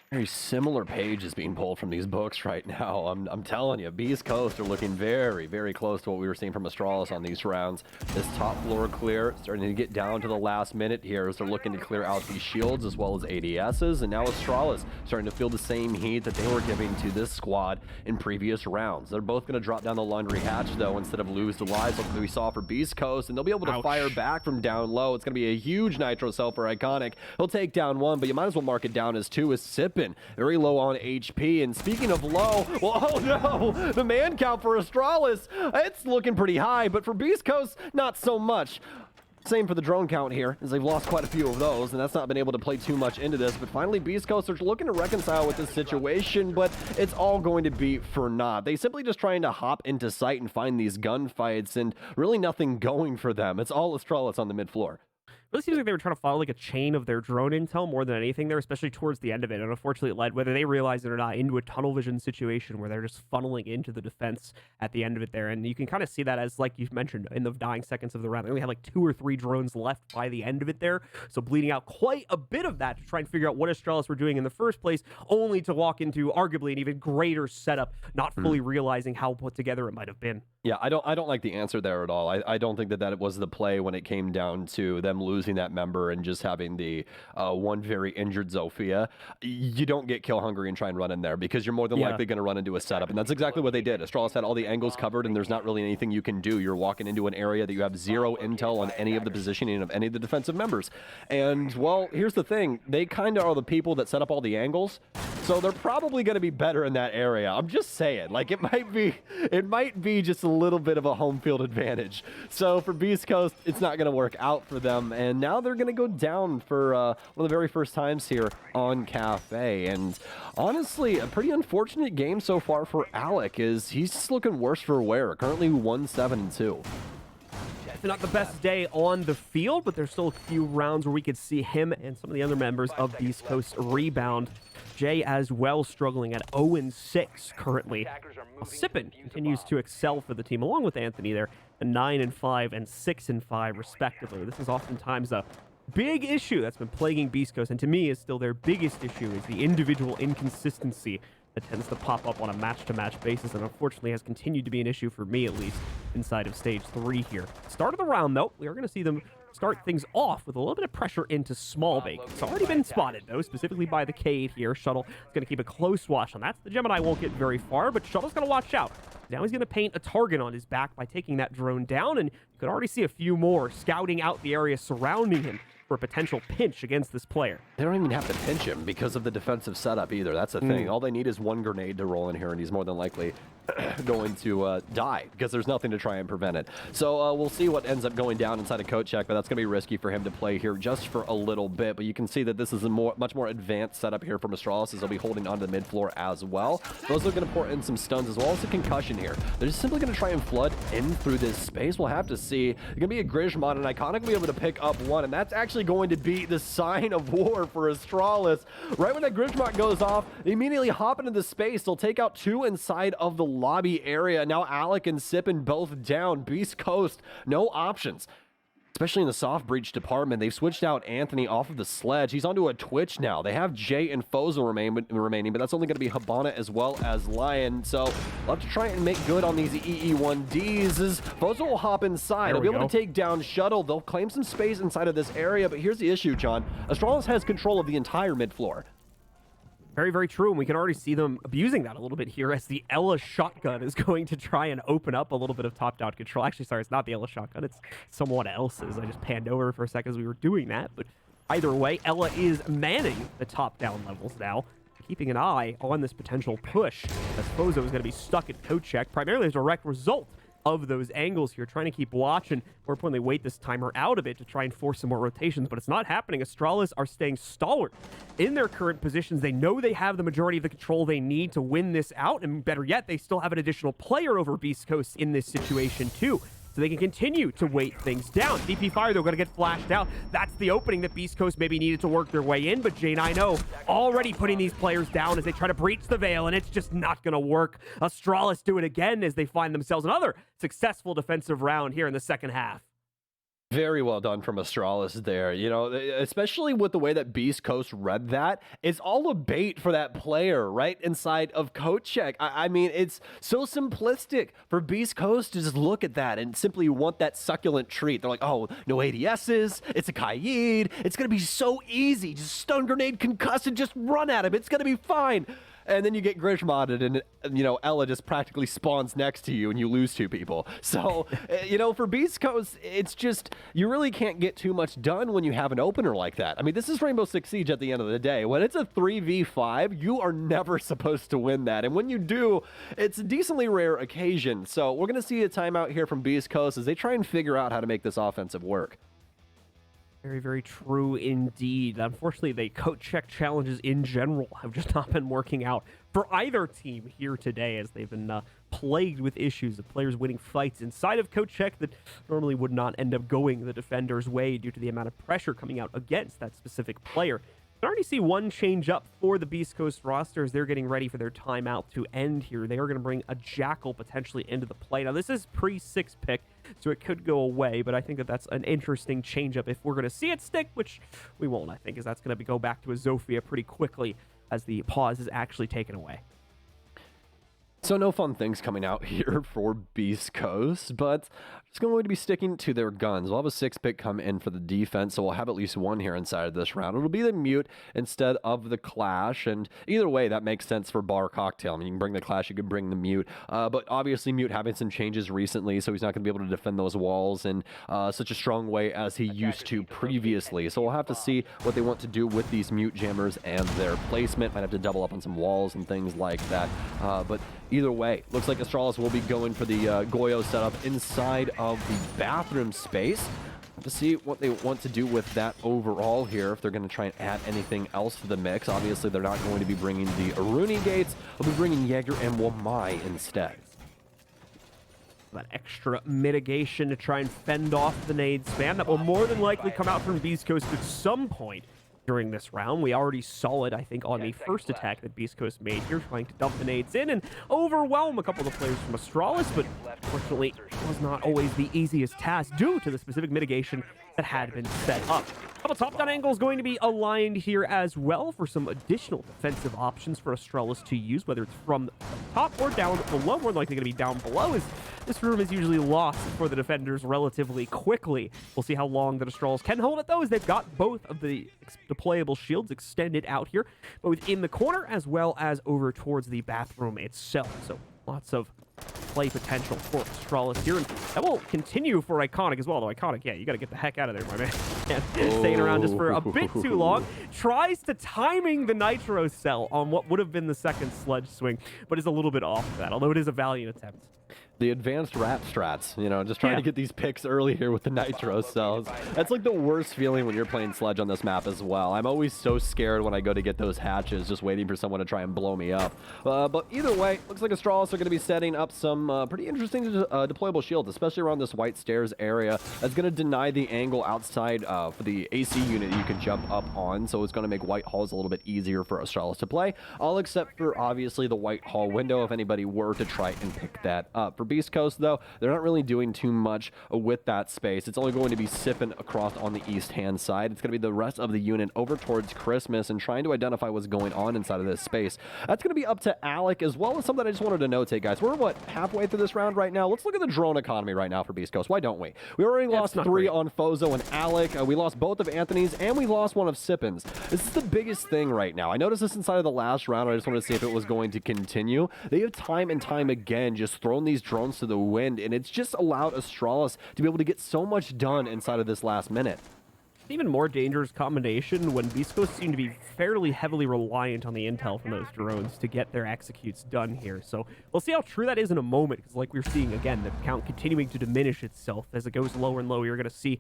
Very similar pages being pulled from these books right now. I'm telling you, Beast Coast are looking very, very close to what we were seeing from Astralis on these rounds. This top floor clear, starting to get down to the last minute here as they're looking to clear out these shields as well as ADSs, and now Astralis starting to feel the same heat that they were giving to this squad in previous rounds. They're both going to drop down the laundry hatch, though, instead of lose the lives like we saw for Beast Coast, and they'll be able to fire back from down low. It's going to be a huge nitro cell for Iconic. He'll take down one, but you might as well mark it down as two, as Sippin very low on HP. And speaking of low, well, oh no, the man count for Astralis, it's looking pretty high, but for Beast Coast, not so much. Same for the drone count here, as they've lost quite a few of those, and that's not been able to play too much into this. But finally, Beast Coast are looking to reconcile with this situation, but it's all going to be for naught. They simply just trying to hop into sight and find these gunfights, and really nothing going for them. It's all Astralis on the mid floor. Really seems like they were trying to follow like a chain of their drone intel more than anything there, especially towards the end of it. And unfortunately, it led, whether they realized it or not, into a tunnel vision situation where they're just funneling into the defense at the end of it there. And you can kind of see that as, like you mentioned, in the dying seconds of the round. They only had like 2 or 3 drones left by the end of it there. So bleeding out quite a bit of that to try and figure out what Astralis were doing in the first place, only to walk into arguably an even greater setup, not fully realizing how put together it might have been. Yeah, I don't like the answer there at all. I don't think that was the play when it came down to them losing that member and just having the one very injured Zofia. You don't get kill hungry and try and run in there, because you're more than likely going to run into a setup, and that's exactly what they did. Astralis had all the angles covered, and there's not really anything you can do. You're walking into an area that you have 0 intel on any of the positioning of any of the defensive members. And, well, here's the thing. They kind of are the people that set up all the angles, so they're probably going to be better in that area. I'm just saying. Like, it might be just a little bit of a home field advantage. So for Beast Coast, it's not going to work out for them. And and now they're going to go down for one of the very first times here on Kafe. And honestly, a pretty unfortunate game so far for Alec, is he's just looking worse for wear. Currently 1-7-2. It's not the best day on the field, but there's still a few rounds where we could see him and some of the other members of Beast Coast rebound. Jay as well struggling at 0-6 currently. Sippin continues to excel for the team, along with Anthony there, at 9-5 and 6-5 respectively. This is oftentimes a big issue that's been plaguing Beast Coast, and to me is still their biggest issue, is the individual inconsistency that tends to pop up on a match-to-match basis, and unfortunately has continued to be an issue for me, at least, inside of Stage 3 here. Start of the round, though, we are going to see them start things off with a little bit of pressure into small bake. It's already been spotted, though, specifically by the Cade here. Shuttle is going to keep a close watch on that. The Gemini won't get very far, but Shuttle's going to watch out. Now he's going to paint a target on his back by taking that drone down, and you could already see a few more scouting out the area surrounding him for a potential pinch against this player. They don't even have to pinch him because of the defensive setup either. That's the thing. All they need is one grenade to roll in here, and he's more than likely going to die because there's nothing to try and prevent it. So we'll see what ends up going down inside of coat check, but that's going to be risky for him to play here just for a little bit. But you can see that this is a much more advanced setup here from Astralis, as they'll be holding onto the mid floor as well. Those are going to pour in some stuns as well as a concussion here. They're just simply going to try and flood in through this space. We'll have to see. It's going to be a Grismon, and Iconic will be able to pick up one, and that's actually going to be the sign of war for Astralis. Right when that Grismon goes off, they immediately hop into the space. They'll take out two inside of the lobby area. Now Alec and Sippin both down. Beast Coast, no options. Especially in the soft breach department, they've switched out Anthony off of the sledge. He's onto a Twitch now. They have Jay and Fozo remaining, but that's only going to be Habana as well as Lion. So we'll have to try and make good on these EE1Ds. As Fozo will hop inside. They'll be able to take down Shuttle. They'll claim some space inside of this area, but here's the issue, John. Astralis has control of the entire mid floor. Very, very true, and we can already see them abusing that a little bit here as the Ella shotgun is going to try and open up a little bit of top-down control. Actually, sorry, it's not the Ella shotgun, it's someone else's. I just panned over for a second as we were doing that, but either way, Ella is manning the top-down levels now, keeping an eye on this potential push, as Fozo is going to be stuck at coat check, primarily as a direct result of those angles here, trying to keep watch and more importantly wait this timer out of it to try and force some more rotations, but it's not happening. Astralis are staying stalwart in their current positions. They know they have the majority of the control they need to win this out, and better yet, they still have an additional player over Beast Coast in this situation too. So they can continue to weight things down. DP Fire, they're going to get flashed out. That's the opening that Beast Coast maybe needed to work their way in, but J9O already putting these players down as they try to breach the veil, and it's just not going to work. Astralis do it again as they find themselves another successful defensive round here in the second half. Very well done from Astralis there, you know, especially with the way that Beast Coast read that. It's all a bait for that player right inside of coat check. I mean, it's so simplistic for Beast Coast to just look at that and simply want that succulent treat. They're like, oh, no ADSs, it's a Kaid, it's going to be so easy. Just stun grenade, concuss, and just run at him. It's going to be fine. And then you get Grismodded, and, you know, Ella just practically spawns next to you, and you lose two people. So, you know, for Beast Coast, it's just, you really can't get too much done when you have an opener like that. I mean, this is Rainbow Six Siege at the end of the day. When it's a 3v5, you are never supposed to win that. And when you do, it's a decently rare occasion. So we're going to see a timeout here from Beast Coast as they try and figure out how to make this offensive work. Very, very true indeed. Unfortunately, the coat check challenges in general have just not been working out for either team here today, as they've been plagued with issues of players winning fights inside of coat check that normally would not end up going the defender's way due to the amount of pressure coming out against that specific player. I already see one change up for the Beast Coast roster as they're getting ready for their timeout to end here. They are going to bring a Jackal potentially into the play. Now, this is pre-6 pick, so it could go away, but I think that that's an interesting change-up if we're going to see it stick, which we won't, I think, as that's going to go back to a Zofia pretty quickly as the pause is actually taken away. So no fun things coming out here for Beast Coast, but just going to be sticking to their guns. We'll have a 6 pick come in for the defense, so we'll have at least one here inside of this round. It'll be the Mute instead of the Clash, and either way, that makes sense for Bar Cocktail. I mean, you can bring the Clash, you can bring the Mute, but obviously Mute having some changes recently, so he's not going to be able to defend those walls in such a strong way as he used to previously. So we'll have to see what they want to do with these Mute jammers and their placement. Might have to double up on some walls and things like that, but either way, looks like Astralis will be going for the Goyo setup inside of the bathroom space. to see what they want to do with that overall here, if they're going to try and add anything else to the mix. Obviously, they're not going to be bringing the Aruni gates. They'll be bringing Jaeger and Wamai instead. That extra mitigation to try and fend off the nade spam that will more than likely come out from Beast Coast at some point during this round. We already saw it, I think, on the first attack that Beast Coast made here, trying to dump the nades in and overwhelm a couple of the players from Astralis, but unfortunately it was not always the easiest task due to the specific mitigation that had been set up. A couple top-down angles going to be aligned here as well for some additional defensive options for Astralis to use, whether it's from the top or down below. More likely going to be down below, as this room is usually lost for the defenders relatively quickly. We'll see how long that Astralis can hold at those. They've got both of the deployable shields extended out here, both in the corner as well as over towards the bathroom itself. So lots of play potential for Astralis here, and that will continue for Iconic as well, though Iconic, yeah, you got to get the heck out of there, my man. Staying around just for a bit too long. Tries to timing the Nitro cell on what would have been the second sledge swing, but is a little bit off of that, although it is a valiant attempt. The advanced rat strats, you know, just trying to get these picks early here with the Nitro cells. That's like the worst feeling when you're playing Sledge on this map as well. I'm always so scared when I go to get those hatches, just waiting for someone to try and blow me up. But either way, looks like Astralis are going to be setting up some pretty interesting deployable shields, especially around this white stairs area. That's going to deny the angle outside for the AC unit you can jump up on, so it's going to make white halls a little bit easier for Astralis to play, all except for obviously the white hall window if anybody were to try and pick that up. For Beast Coast, though, they're not really doing too much with that space. It's only going to be sipping across on the east-hand side. It's going to be the rest of the unit over towards Christmas and trying to identify what's going on inside of this space. That's going to be up to Alec, as well as something I just wanted to notate, guys. We're, what, halfway through this round right now? Let's look at the drone economy right now for Beast Coast. Why don't we? We already lost 3 on Fozo and Alec. We lost both of Anthony's, and we lost one of Sippin's. This is the biggest thing right now. I noticed this inside of the last round. I just wanted to see if it was going to continue. They have time and time again just thrown these drones to the wind, and it's just allowed Astralis to be able to get so much done inside of this last minute. Even more dangerous combination when Beast Coast seem to be fairly heavily reliant on the intel from those drones to get their executes done here. So we'll see how true that is in a moment, because like we're seeing again, the count continuing to diminish itself as it goes lower and lower. You're going to see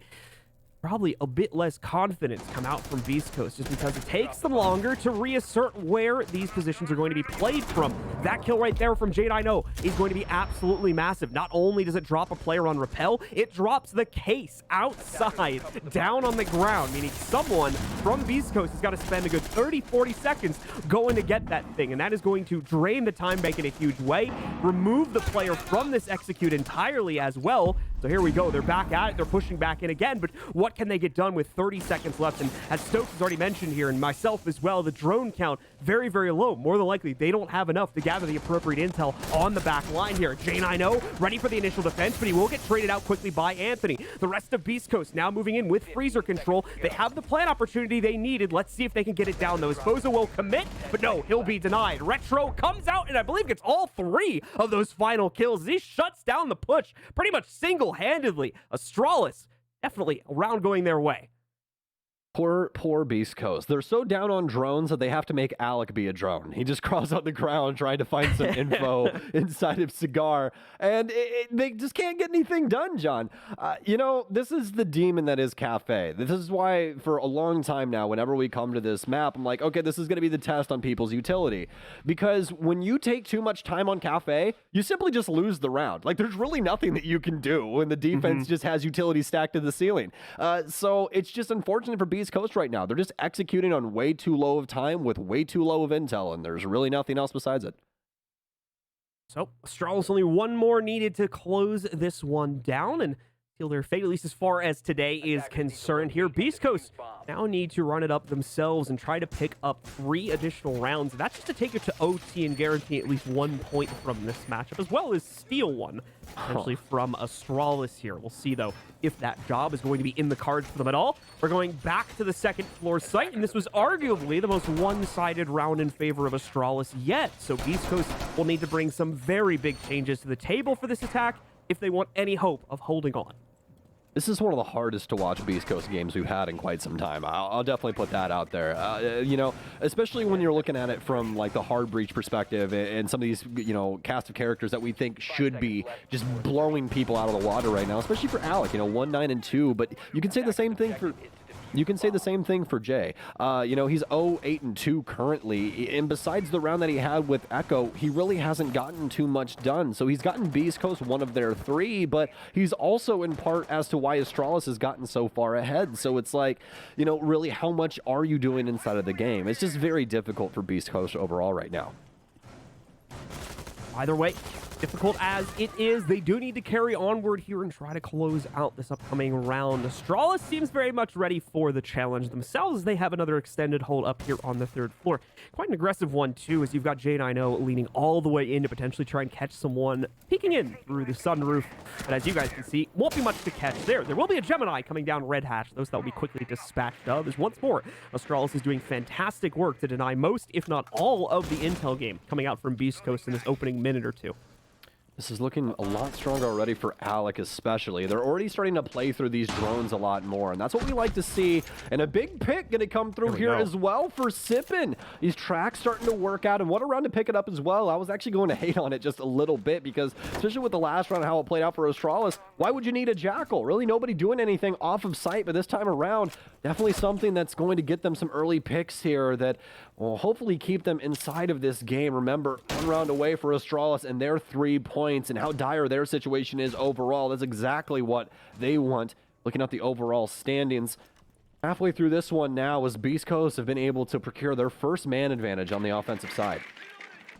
probably a bit less confidence come out from Beast Coast, just because it takes them longer to reassert where these positions are going to be played from. That kill right there from J9O is going to be absolutely massive. Not only does it drop a player on Repel, it drops the case outside, down on the ground, meaning someone from Beast Coast has got to spend a good 30-40 seconds going to get that thing, and that is going to drain the time bank in a huge way, remove the player from this execute entirely as well. So here we go, they're back at it, they're pushing back in again, but what can they get done with 30 seconds left? And as Stokes has already mentioned here, and myself as well, the drone count very, very low. More than likely, they don't have enough to gather the appropriate intel on the back line here. J9O ready for the initial defense, but he will get traded out quickly by Anthony. The rest of Beast Coast now moving in with freezer control. They have the plant opportunity they needed. Let's see if they can get it down, though. Bozo will commit, but no, he'll be denied. Retro comes out, and I believe gets all 3 of those final kills. He shuts down the push pretty much single-handedly. Astralis definitely around going their way. Poor Beast Coast. They're so down on drones that they have to make Alec be a drone. He just crawls on the ground trying to find some info inside of Cigar, and they just can't get anything done, John. You know, this is the demon that is Kafe. This is why for a long time now, whenever we come to this map, I'm like, okay, this is going to be the test on people's utility. Because when you take too much time on Kafe, you simply just lose the round. Like, there's really nothing that you can do when the defense just has utility stacked to the ceiling. So it's just unfortunate for Beast Coast right now. They're just executing on way too low of time with way too low of intel, and there's really nothing else besides it. So Astralis only one more needed to close this one down and seal their fate, at least as far as today is concerned here. Beast Coast now need to run it up themselves and try to pick up 3 additional rounds. That's just to take it to OT and guarantee at least 1 point from this matchup, as well as steal one, potentially from Astralis here. We'll see, though, if that job is going to be in the cards for them at all. We're going back to the second floor site, and this was arguably the most one-sided round in favor of Astralis yet. So Beast Coast will need to bring some very big changes to the table for this attack if they want any hope of holding on. This is one of the hardest to watch Beast Coast games we've had in quite some time. I'll definitely put that out there. You know, especially when you're looking at it from like the hard breach perspective and some of these, you know, cast of characters that we think should be just blowing people out of the water right now, especially for Alec, you know, 1-9-2, but you can say the same thing for Jay. You know, he's 0-8-2 currently, and besides the round that he had with Echo, he really hasn't gotten too much done. So he's gotten Beast Coast one of their 3, but he's also in part as to why Astralis has gotten so far ahead. So it's like, you know, really, how much are you doing inside of the game? It's just very difficult for Beast Coast overall right now. Either way, difficult as it is, they do need to carry onward here and try to close out this upcoming round. Astralis seems very much ready for the challenge themselves. They have another extended hold up here on the 3rd floor. Quite an aggressive one, too, as you've got J9O leaning all the way in to potentially try and catch someone peeking in through the sunroof. But as you guys can see, won't be much to catch there. There will be a Gemini coming down red hatch. Those that will be quickly dispatched of. As once more, Astralis is doing fantastic work to deny most, if not all, of the intel game coming out from Beast Coast in this opening minute or two. This is looking a lot stronger already for Alec especially. They're already starting to play through these drones a lot more, and that's what we like to see. And a big pick going to come through here as well for Sippin. These tracks starting to work out, and what a round to pick it up as well. I was actually going to hate on it just a little bit because, especially with the last round, how it played out for Astralis, why would you need a Jackal? Really nobody doing anything off of site, but this time around, definitely something that's going to get them some early picks here that will hopefully keep them inside of this game. Remember, 1 round away for Astralis and their 3 points and how dire their situation is overall. That's exactly what they want. Looking at the overall standings, halfway through this one now, as Beast Coast have been able to procure their first man advantage on the offensive side.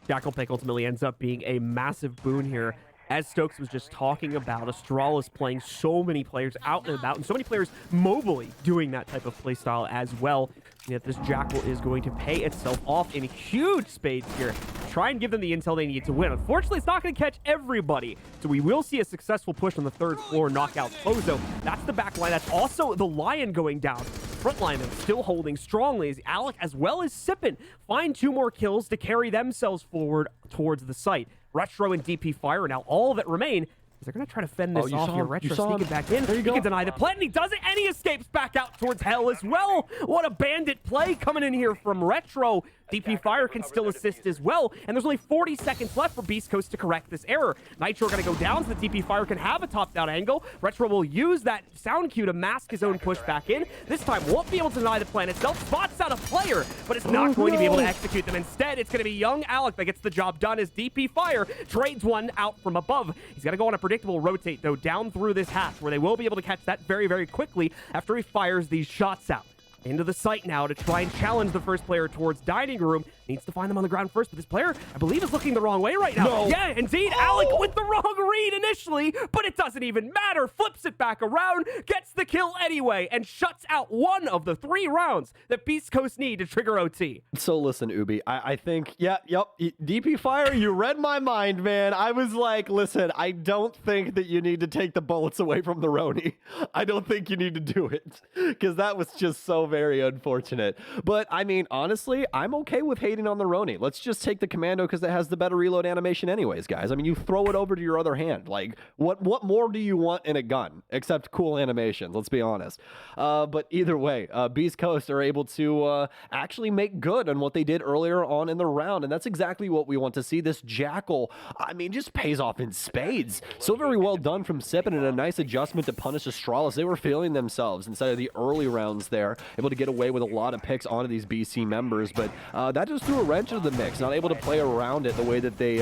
Jackal pick ultimately ends up being a massive boon here. As Stokes was just talking about, Astralis playing so many players out and about, and so many players mobily doing that type of playstyle as well. And yet this Jackal is going to pay itself off in huge spades here. Try and give them the intel they need to win. Unfortunately, it's not going to catch everybody. So we will see a successful push on the 3rd floor, knockout Pozo. That's the back line. That's also the Lion going down. Front line still holding strongly as Alec as well as Sippin find 2 more kills to carry themselves forward towards the site. Retro and DP Fire now all that remain. They're going to try to fend this off here. Retro sneaking back in. He can deny the plant, and he does it, and he escapes back out towards Hell as well. What a bandit play coming in here from Retro. DP Fire can still assist as well, and there's only 40 seconds left for Beast Coast to correct this error. Nitro going to go down so the DP Fire can have a top-down angle. Retro will use that sound cue to mask his own push back in. This time won't be able to deny the plan itself. Spots out a player, but it's not going to be able to execute them. Instead, it's going to be young Alec that gets the job done as DP Fire trades one out from above. He's got to go on a predictable rotate, though, down through this hatch, where they will be able to catch that very, very quickly after he fires these shots out. Into the site now to try and challenge the first player towards dining room. Needs to find them on the ground first, but this player, I believe, is looking the wrong way right now. No. Yeah, indeed, Alec with the wrong read initially, but it doesn't even matter. Flips it back around, gets the kill anyway, and shuts out 1 of the 3 rounds that Beast Coast need to trigger OT. So listen, Ubi, I think, DP Fire, you read my mind, man. I was like, listen, I don't think that you need to take the bullets away from the Roni. I don't think you need to do it, because that was just so very unfortunate. But, I mean, honestly, I'm okay with hating on the Roni. Let's just take the Commando because it has the better reload animation anyways, guys. I mean, you throw it over to your other hand. Like, what more do you want in a gun except cool animations? Let's be honest. But either way, Beast Coast are able to actually make good on what they did earlier on in the round, and that's exactly what we want to see. This Jackal, I mean, just pays off in spades. So very well done from Sippin, and a nice adjustment to punish Astralis. They were feeling themselves inside of the early rounds there, able to get away with a lot of picks onto these BC members, but that just threw a wrench into the mix, not able to play around it the way that they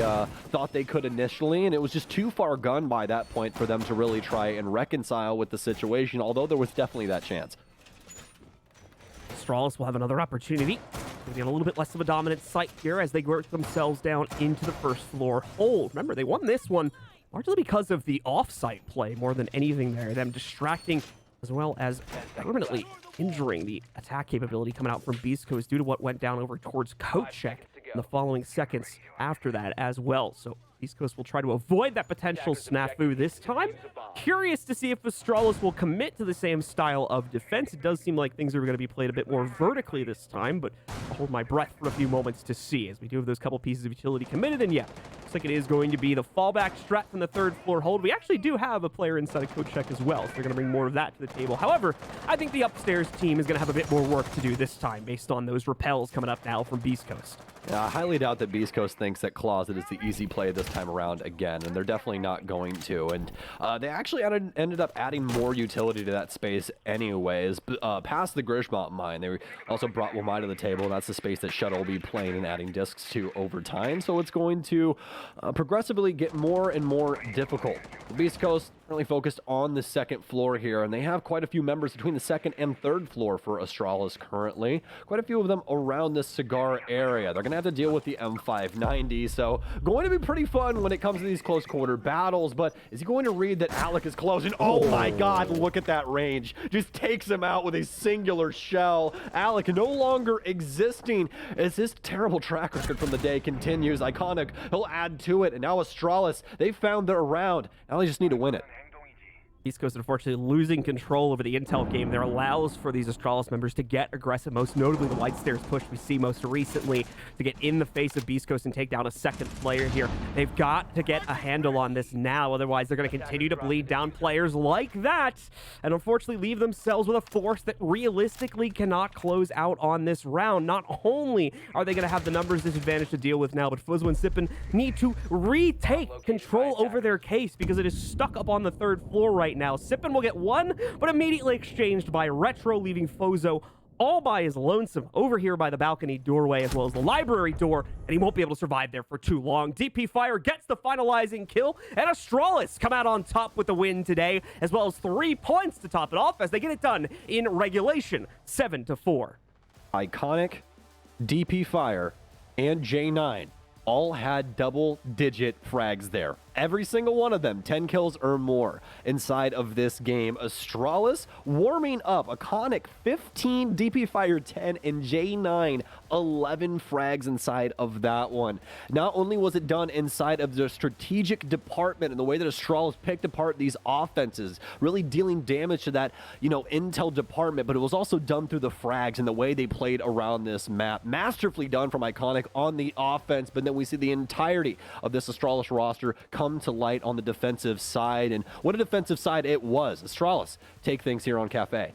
thought they could initially, and it was just too far gone by that point for them to really try and reconcile with the situation, although there was definitely that chance. Astralis will have another opportunity to get a little bit less of a dominant site here as they work themselves down into the 1st floor hold. Remember, they won this one largely because of the off-site play more than anything there, them distracting as well as permanently injuring the attack capability coming out from Beast Coast due to what went down over towards Kochek in the following seconds after that as well. So Beast Coast will try to avoid that potential snafu this time. Curious to see if Astralis will commit to the same style of defense. It does seem like things are going to be played a bit more vertically this time, but I'll hold my breath for a few moments to see, as we do have those couple pieces of utility committed, and yeah, Looks like it is going to be the fallback strat from the third floor hold. We actually do have a player inside a code check as well, so they're going to bring more of that to the table. However, I think the upstairs team is going to have a bit more work to do this time based on those repels coming up now from Beast Coast. Yeah, I highly doubt that Beast Coast thinks that Closet is the easy play this time around again, and they're definitely not going to. And they actually ended up adding more utility to that space anyways. Past the Grishmont mine, they also brought Wamai to the table, and that's the space that Shuttle will be playing and adding discs to over time. So it's going to progressively get more and more difficult. The Beast Coast really focused on the second floor here, and they have quite a few members between the second and third floor for Astralis currently. Quite a few of them around the cigar area. They're going to have to deal with the M590, so going to be pretty fun when it comes to these close quarter battles. But is he going to read that Alec is close? And oh my god, look at that range. Just takes him out with a singular shell. Alec no longer existing as this terrible track record from the day continues. Iconic, he'll add to it, and now Astralis, they found their round. Now they just need to win it. East Coast unfortunately losing control over the intel game there allows for these Astralis members to get aggressive, most notably the light stairs push we see most recently to get in the face of Beast Coast and take down a second player here. They've got to get a handle on this now, otherwise they're going to continue to bleed down players like that and unfortunately leave themselves with a force that realistically cannot close out on this round. Not only are they going to have the numbers disadvantage to deal with now, but Fuzzo and Sippin need to retake control over their case because it is stuck up on the third floor right now. Sippin will get one, but immediately exchanged by Retro, leaving Fozo all by his lonesome over here by the balcony doorway as well as the library door, and he won't be able to survive there for too long. DP Fire gets the finalizing kill, and Astralis come out on top with the win today, as well as 3 points to top it off as they get it done in regulation, 7-4. Iconic, DP Fire, and J9 all had double-digit frags there. Every single one of them, 10 kills or more inside of this game. Astralis warming up. Iconic, 15, DP Fire 10, and J9, 11 frags inside of that one. Not only was it done inside of the strategic department and the way that Astralis picked apart these offenses, really dealing damage to that, intel department, but it was also done through the frags and the way they played around this map. Masterfully done from Iconic on the offense, but then we see the entirety of this Astralis roster come to light on the defensive side, and what a defensive side it was. Astralis take things here on Kafe.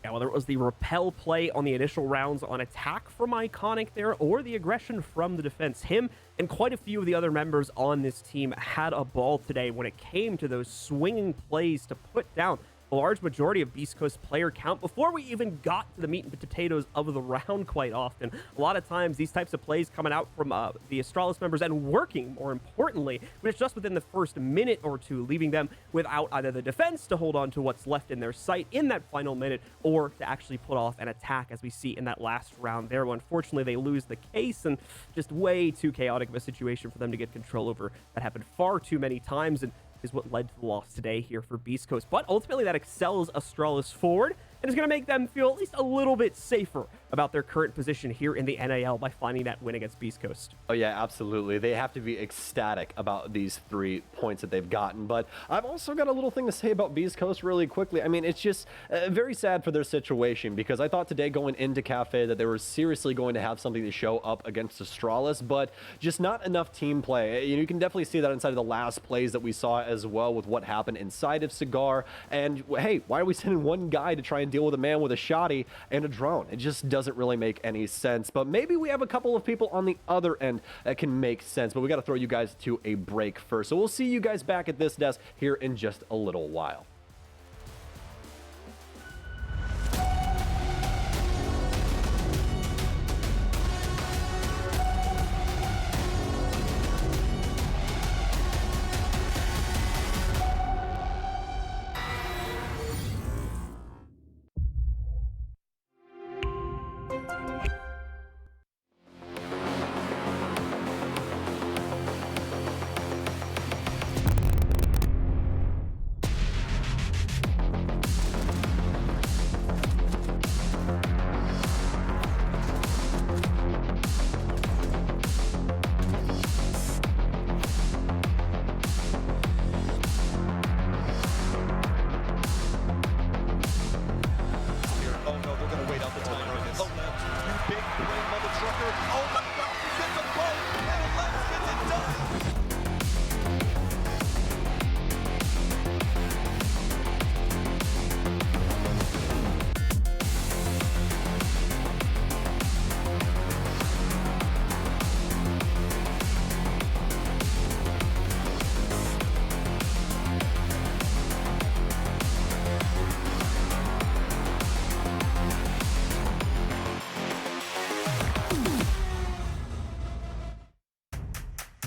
Yeah, whether it was the repel play on the initial rounds on attack from Iconic there, or the aggression from the defense, him and quite a few of the other members on this team had a ball today when it came to those swinging plays to put down a large majority of Beast Coast player count before we even got to the meat and potatoes of the round quite often. A lot of times, these types of plays coming out from the Astralis members and working, more importantly, but it's just within the first minute or two, leaving them without either the defense to hold on to what's left in their sight in that final minute, or to actually put off an attack, as we see in that last round there. Well, unfortunately, they lose the case, and just way too chaotic of a situation for them to get control over. That happened far too many times, and is what led to the loss today here for Beast Coast. But ultimately, that excels Astralis forward and is going to make them feel at least a little bit safer about their current position here in the NAL by finding that win against Beast Coast. Oh yeah, absolutely. They have to be ecstatic about these 3 points that they've gotten. But I've also got a little thing to say about Beast Coast really quickly. I mean, it's just very sad for their situation, because I thought today going into Kafe that they were seriously going to have something to show up against Astralis, but just not enough team play. You can definitely see that inside of the last plays that we saw as well with what happened inside of Cigar. And hey, why are we sending one guy to try and deal with a man with a shotty and a drone? It just doesn't really make any sense. But maybe we have a couple of people on the other end that can make sense, but we got to throw you guys to a break first. So we'll see you guys back at this desk here in just a little while.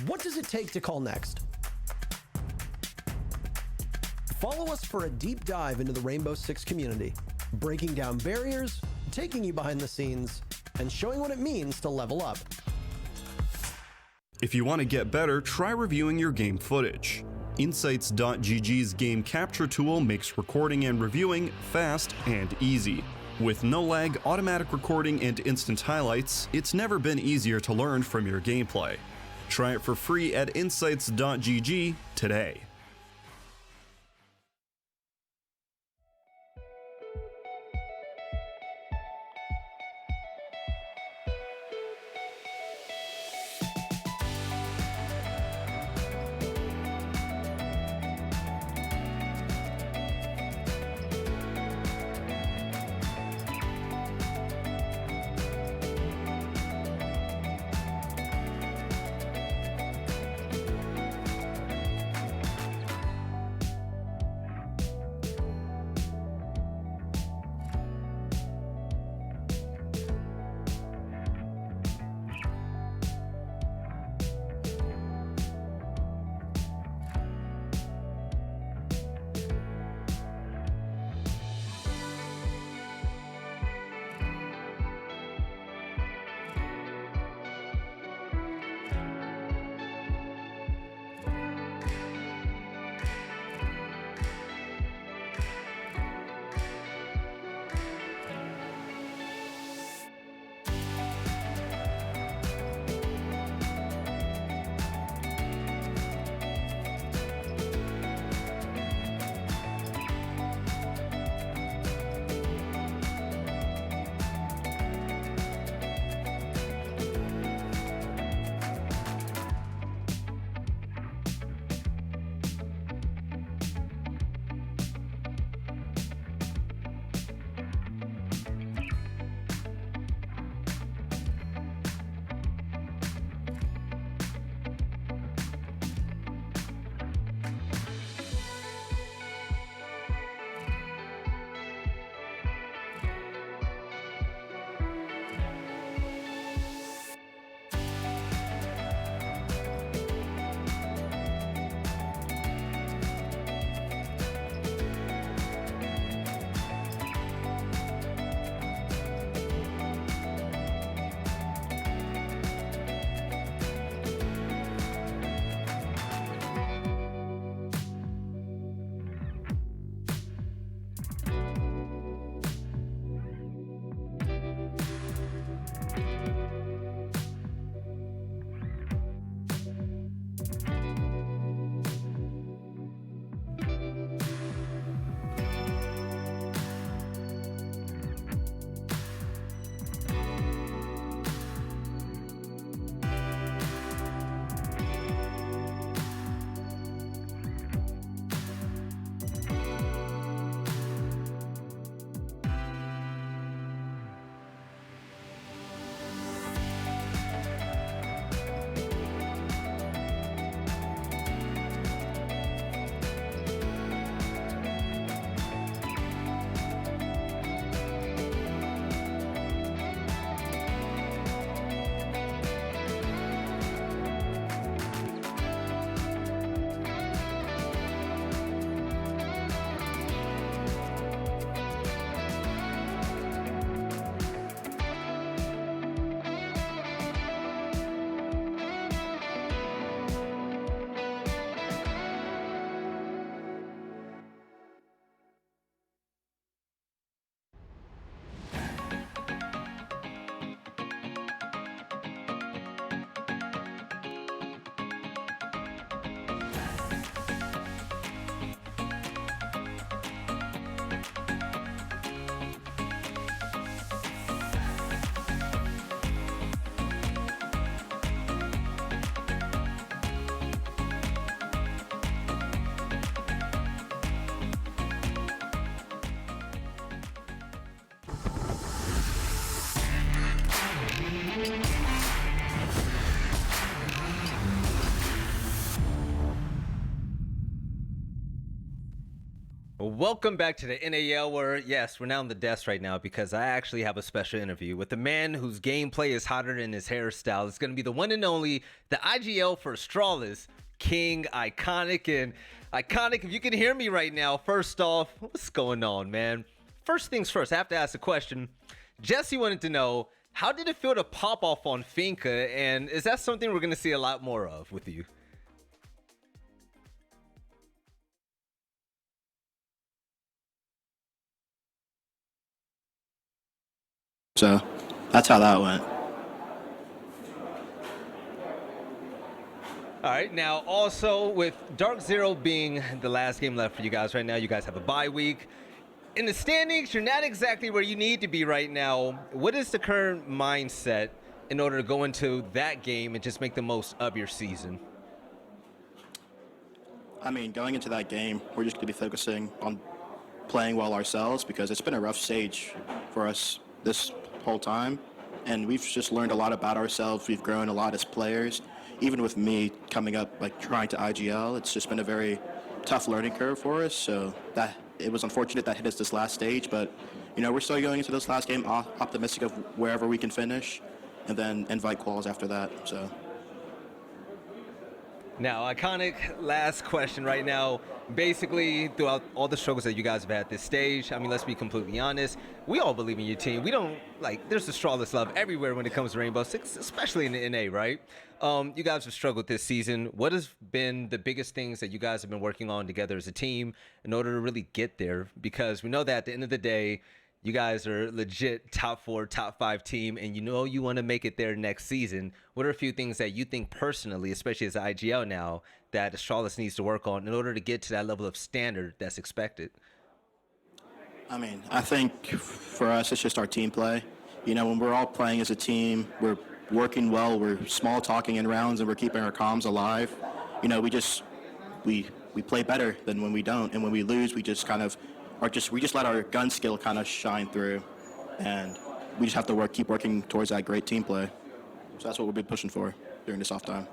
What does it take to call next? Follow us for a deep dive into the Rainbow Six community, breaking down barriers, taking you behind the scenes, and showing what it means to level up. If you want to get better, try reviewing your game footage. Insights.gg's game capture tool makes recording and reviewing fast and easy. With no lag, automatic recording, and instant highlights, it's never been easier to learn from your gameplay. Try it for free at insights.gg today. Welcome back to the NAL, where, yes, we're now on the desk right now because I actually have a special interview with the man whose gameplay is hotter than his hairstyle. It's going to be the one and only, the IGL for Astralis, King Iconic. And Iconic, if you can hear me right now, first off, what's going on, man? First things first, I have to ask a question. Jesse wanted to know, how did it feel to pop off on Finca? And is that something we're going to see a lot more of with you? So that's how that went. All right, now also with Dark Zero being the last game left for you guys right now, you guys have a bye week. In the standings, you're not exactly where you need to be right now. What is the current mindset in order to go into that game and just make the most of your season? I mean, going into that game, we're just going to be focusing on playing well ourselves because it's been a rough stage for us this whole time. And we've just learned a lot about ourselves. We've grown a lot as players. Even with me coming up, like trying to IGL, it's just been a very tough learning curve for us. So that it was unfortunate that hit us this last stage, but we're still going into this last game optimistic of wherever we can finish, and then invite quals after that. So. Now, Iconic, last question right now. Basically, throughout all the struggles that you guys have had this stage, I mean, let's be completely honest. We all believe in your team. We don't, there's Astralis love everywhere when it comes to Rainbow Six, especially in the NA, right? You guys have struggled this season. What has been the biggest things that you guys have been working on together as a team in order to really get there? Because we know that at the end of the day, you guys are legit top 4, top 5 team, and you want to make it there next season. What are a few things that you think personally, especially as IGL now, that Astralis needs to work on in order to get to that level of standard that's expected? I mean, I think for us, it's just our team play. When we're all playing as a team, we're working well, we're small talking in rounds, and we're keeping our comms alive. We play better than when we don't, and when we lose, we just let our gun skill kind of shine through, and we just have to keep working towards that great team play. So that's what we'll be pushing for during this off time.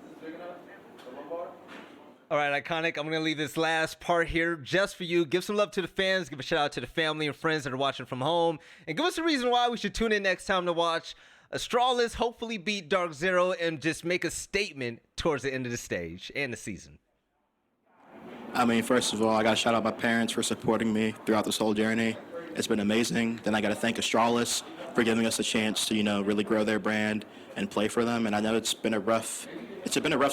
All right, Iconic, I'm going to leave this last part here just for you. Give some love to the fans. Give a shout out to the family and friends that are watching from home. And give us a reason why we should tune in next time to watch Astralis hopefully beat Dark Zero and just make a statement towards the end of the stage and the season. I mean, first of all, I got to shout out my parents for supporting me throughout this whole journey. It's been amazing. Then I got to thank Astralis for giving us a chance to, really grow their brand and play for them. And I know it's been a rough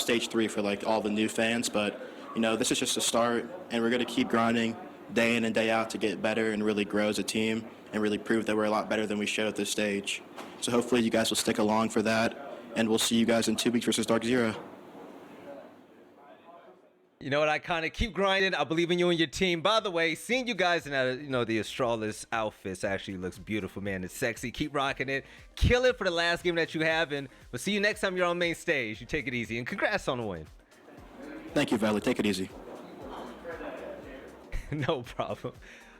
stage 3 for all the new fans, but this is just a start, and we're going to keep grinding day in and day out to get better and really grow as a team and really prove that we're a lot better than we showed at this stage. So hopefully you guys will stick along for that, and we'll see you guys in 2 weeks versus Dark Zero. You know what, Iconic? Keep grinding. I believe in you and your team. By the way, seeing you guys in the Astralis outfits actually looks beautiful, man. It's sexy. Keep rocking it. Kill it for the last game that you have, and we'll see you next time you're on main stage. You take it easy, and congrats on the win. Thank you, Valley. Take it easy. No problem.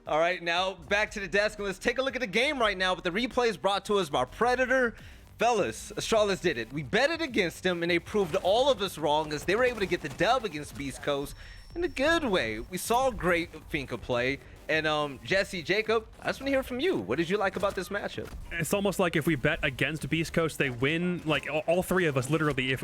All right, now back to the desk, and let's take a look at the game right now with the replays brought to us by Predator. Fellas, Astralis did it. We betted against them, and they proved all of us wrong as they were able to get the dub against Beast Coast in a good way. We saw great Finca play. And Jesse, Jacob, I just want to hear from you. What did you like about this matchup? It's almost like if we bet against Beast Coast, they win. Like all three of us, literally.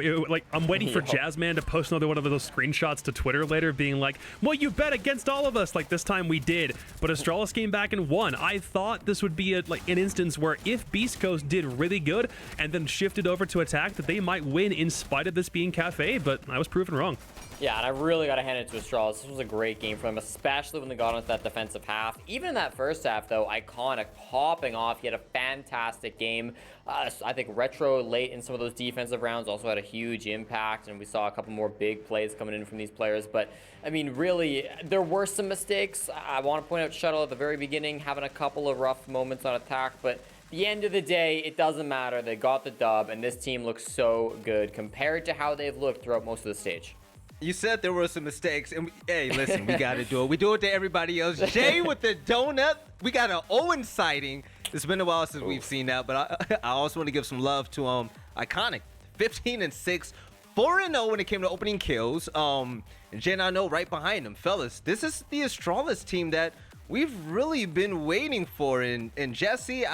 I'm waiting for Jazzman to post another one of those screenshots to Twitter later, being like, "Well, you bet against all of us." Like this time we did, but Astralis came back and won. I thought this would be an instance where if Beast Coast did really good and then shifted over to attack, that they might win in spite of this being Kafe. But I was proven wrong. Yeah, and I really got to hand it to Astralis. This was a great game for them, especially when they got into that defensive half. Even in that first half, though, Iconic popping off. He had a fantastic game. I think Retro late in some of those defensive rounds also had a huge impact, and we saw a couple more big plays coming in from these players. But, I mean, really, there were some mistakes. I want to point out Shuttle at the very beginning, having a couple of rough moments on attack, but at the end of the day, it doesn't matter. They got the dub, and this team looks so good compared to how they've looked throughout most of the stage. You said there were some mistakes, and hey, listen, we got to do it. We do it to everybody else. Jay with the donut. We got an Owen sighting. It's been a while since we've seen that, but I also want to give some love to Iconic. 15-6, 4-0 when it came to opening kills. Jen, I know right behind him. Fellas, this is the Astralis team that we've really been waiting for. And Jesse,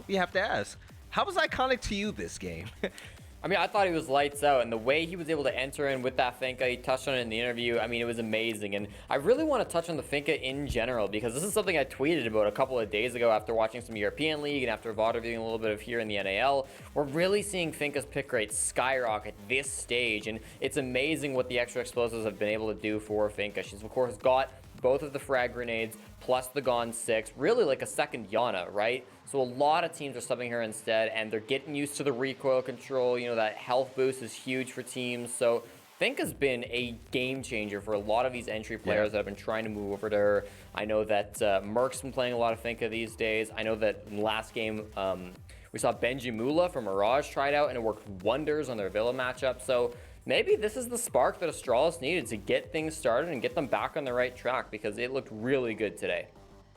we have to ask, how was Iconic to you this game? I mean, I thought he was lights out, and the way he was able to enter in with that Finka, he touched on it in the interview. I mean, it was amazing. And I really want to touch on the Finka in general, because this is something I tweeted about a couple of days ago after watching some European League and after VOD reviewing a little bit of here in the NAL. We're really seeing Finka's pick rate skyrocket this stage, and it's amazing what the extra explosives have been able to do for Finka. She's, of course, got both of the frag grenades plus the Gon 6, really like a second Yana, right? So a lot of teams are subbing her instead, and they're getting used to the recoil control. You know, that health boost is huge for teams. So Finka's been a game changer for a lot of these entry players that have been trying to move over to her. I know that Merc's been playing a lot of Finka these days. I know that in the last game, we saw Benji Mula from Mirage try it out, and it worked wonders on their Villa matchup. So maybe this is the spark that Astralis needed to get things started and get them back on the right track, because it looked really good today.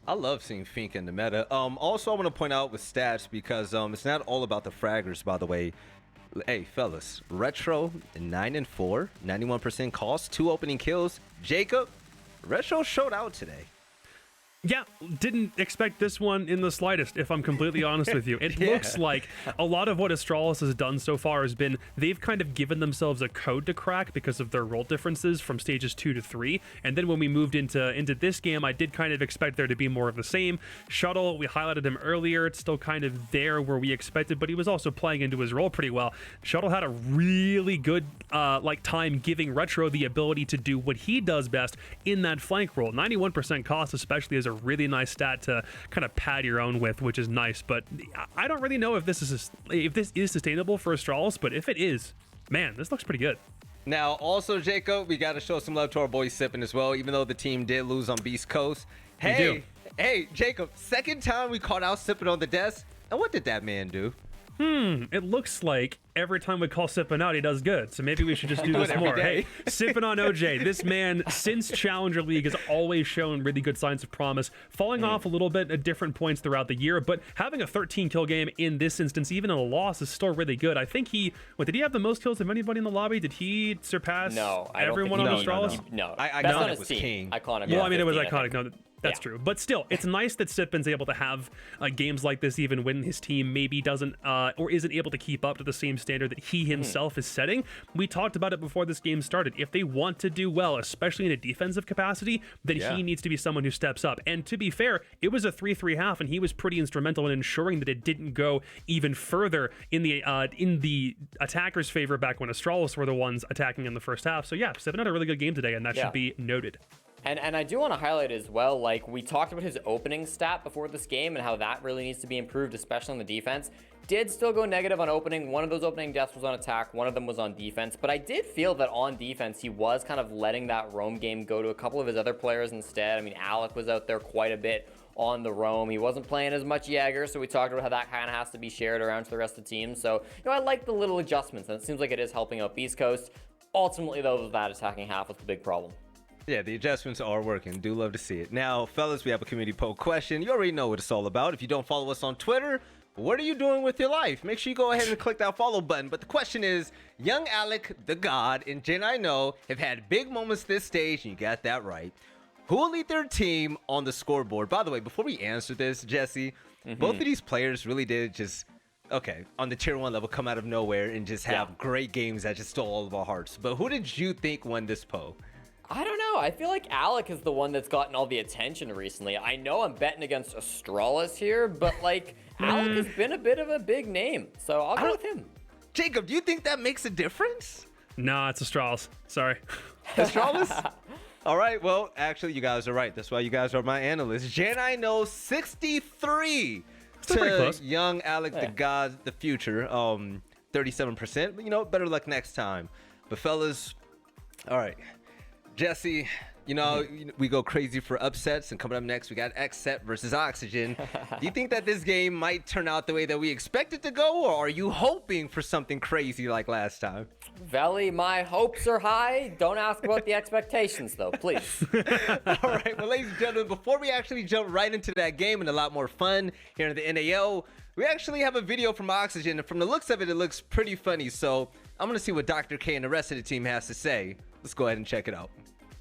I love seeing Finka in the meta. Also, I want to point out with stats, because it's not all about the fraggers, by the way. Hey, fellas, Retro 9-4, 91% cost, 2 opening kills. Jacob, Retro showed out today. Yeah, didn't expect this one in the slightest, if I'm completely honest with you. It looks like a lot of what Astralis has done so far has been they've kind of given themselves a code to crack because of their role differences from stages 2 to 3. And then when we moved into this game, I did kind of expect there to be more of the same. Shuttle, we highlighted him earlier. It's still kind of there where we expected, but he was also playing into his role pretty well. Shuttle had a really good time giving Retro the ability to do what he does best in that flank role. 91% cost, especially, as a really nice stat to kind of pad your own with, which is nice. But I don't really know if this is sustainable for Astralis, but if it is, man, this looks pretty good. Now, also, Jacob, we got to show some love to our boy Sippin as well, even though the team did lose on Beast Coast. Hey, Jacob, second time we caught out Sippin on the desk, and what did that man do? It looks like every time we call Sippin out, he does good. So maybe we should just do this more. Hey, Sippin on OJ. This man, since Challenger League, has always shown really good signs of promise, falling off a little bit at different points throughout the year, but having a 13-kill game in this instance, even in a loss, is still really good. I think did he have the most kills of anybody in the lobby? Did he surpass everyone on Astralis? No. Iconic was king. Iconic. Well, I mean, it was Iconic. No, that's true. But still, it's nice that Sippin's able to have games like this even when his team maybe doesn't or isn't able to keep up to the same standard that he himself is setting. We talked about it before this game started. If they want to do well, especially in a defensive capacity, then he needs to be someone who steps up. And to be fair, it was a 3-3 half, and he was pretty instrumental in ensuring that it didn't go even further in the attackers' favor back when Astralis were the ones attacking in the first half. So yeah, Sippin had a really good game today, and that should be noted. And I do want to highlight as well, like, we talked about his opening stat before this game and how that really needs to be improved, especially on the defense. Did still go negative on opening. One of those opening deaths was on attack. One of them was on defense. But I did feel that on defense, he was kind of letting that roam game go to a couple of his other players instead. I mean, Alec was out there quite a bit on the roam. He wasn't playing as much Jaeger, so we talked about how that kind of has to be shared around to the rest of the team. So, I like the little adjustments, and it seems like it is helping out Beast Coast. Ultimately, though, that attacking half was the big problem. Yeah, the adjustments are working. Do love to see it. Now, fellas, we have a community poll question. You already know what it's all about. If you don't follow us on Twitter, what are you doing with your life? Make sure you go ahead and click that follow button. But the question is, young Alec, the God, and Jen I know have had big moments this stage, and you got that right. Who will lead their team on the scoreboard? By the way, before we answer this, Jesse, both of these players really did just, on the tier 1 level, come out of nowhere and just have great games that just stole all of our hearts. But who did you think won this poll? I don't know. I feel like Alec is the one that's gotten all the attention recently. I know I'm betting against Astralis here, but Alec has been a bit of a big name, so I'll go with him. Jacob, do you think that makes a difference? Nah, it's Astralis. Sorry. Astralis? All right, well, actually, you guys are right. That's why you guys are my analysts. Jen, I know 63 to young Alec, the God, the future. 37%, but better luck next time. But fellas, all right. Jesse, we go crazy for upsets, and coming up next, we got X-Set versus Oxygen. Do you think that this game might turn out the way that we expect it to go, or are you hoping for something crazy like last time? Veli, my hopes are high. Don't ask about the expectations, though, please. All right, well, ladies and gentlemen, before we actually jump right into that game and a lot more fun here in the NAL, we actually have a video from Oxygen, and from the looks of it, it looks pretty funny. So I'm going to see what Dr. K and the rest of the team has to say. Let's go ahead and check it out.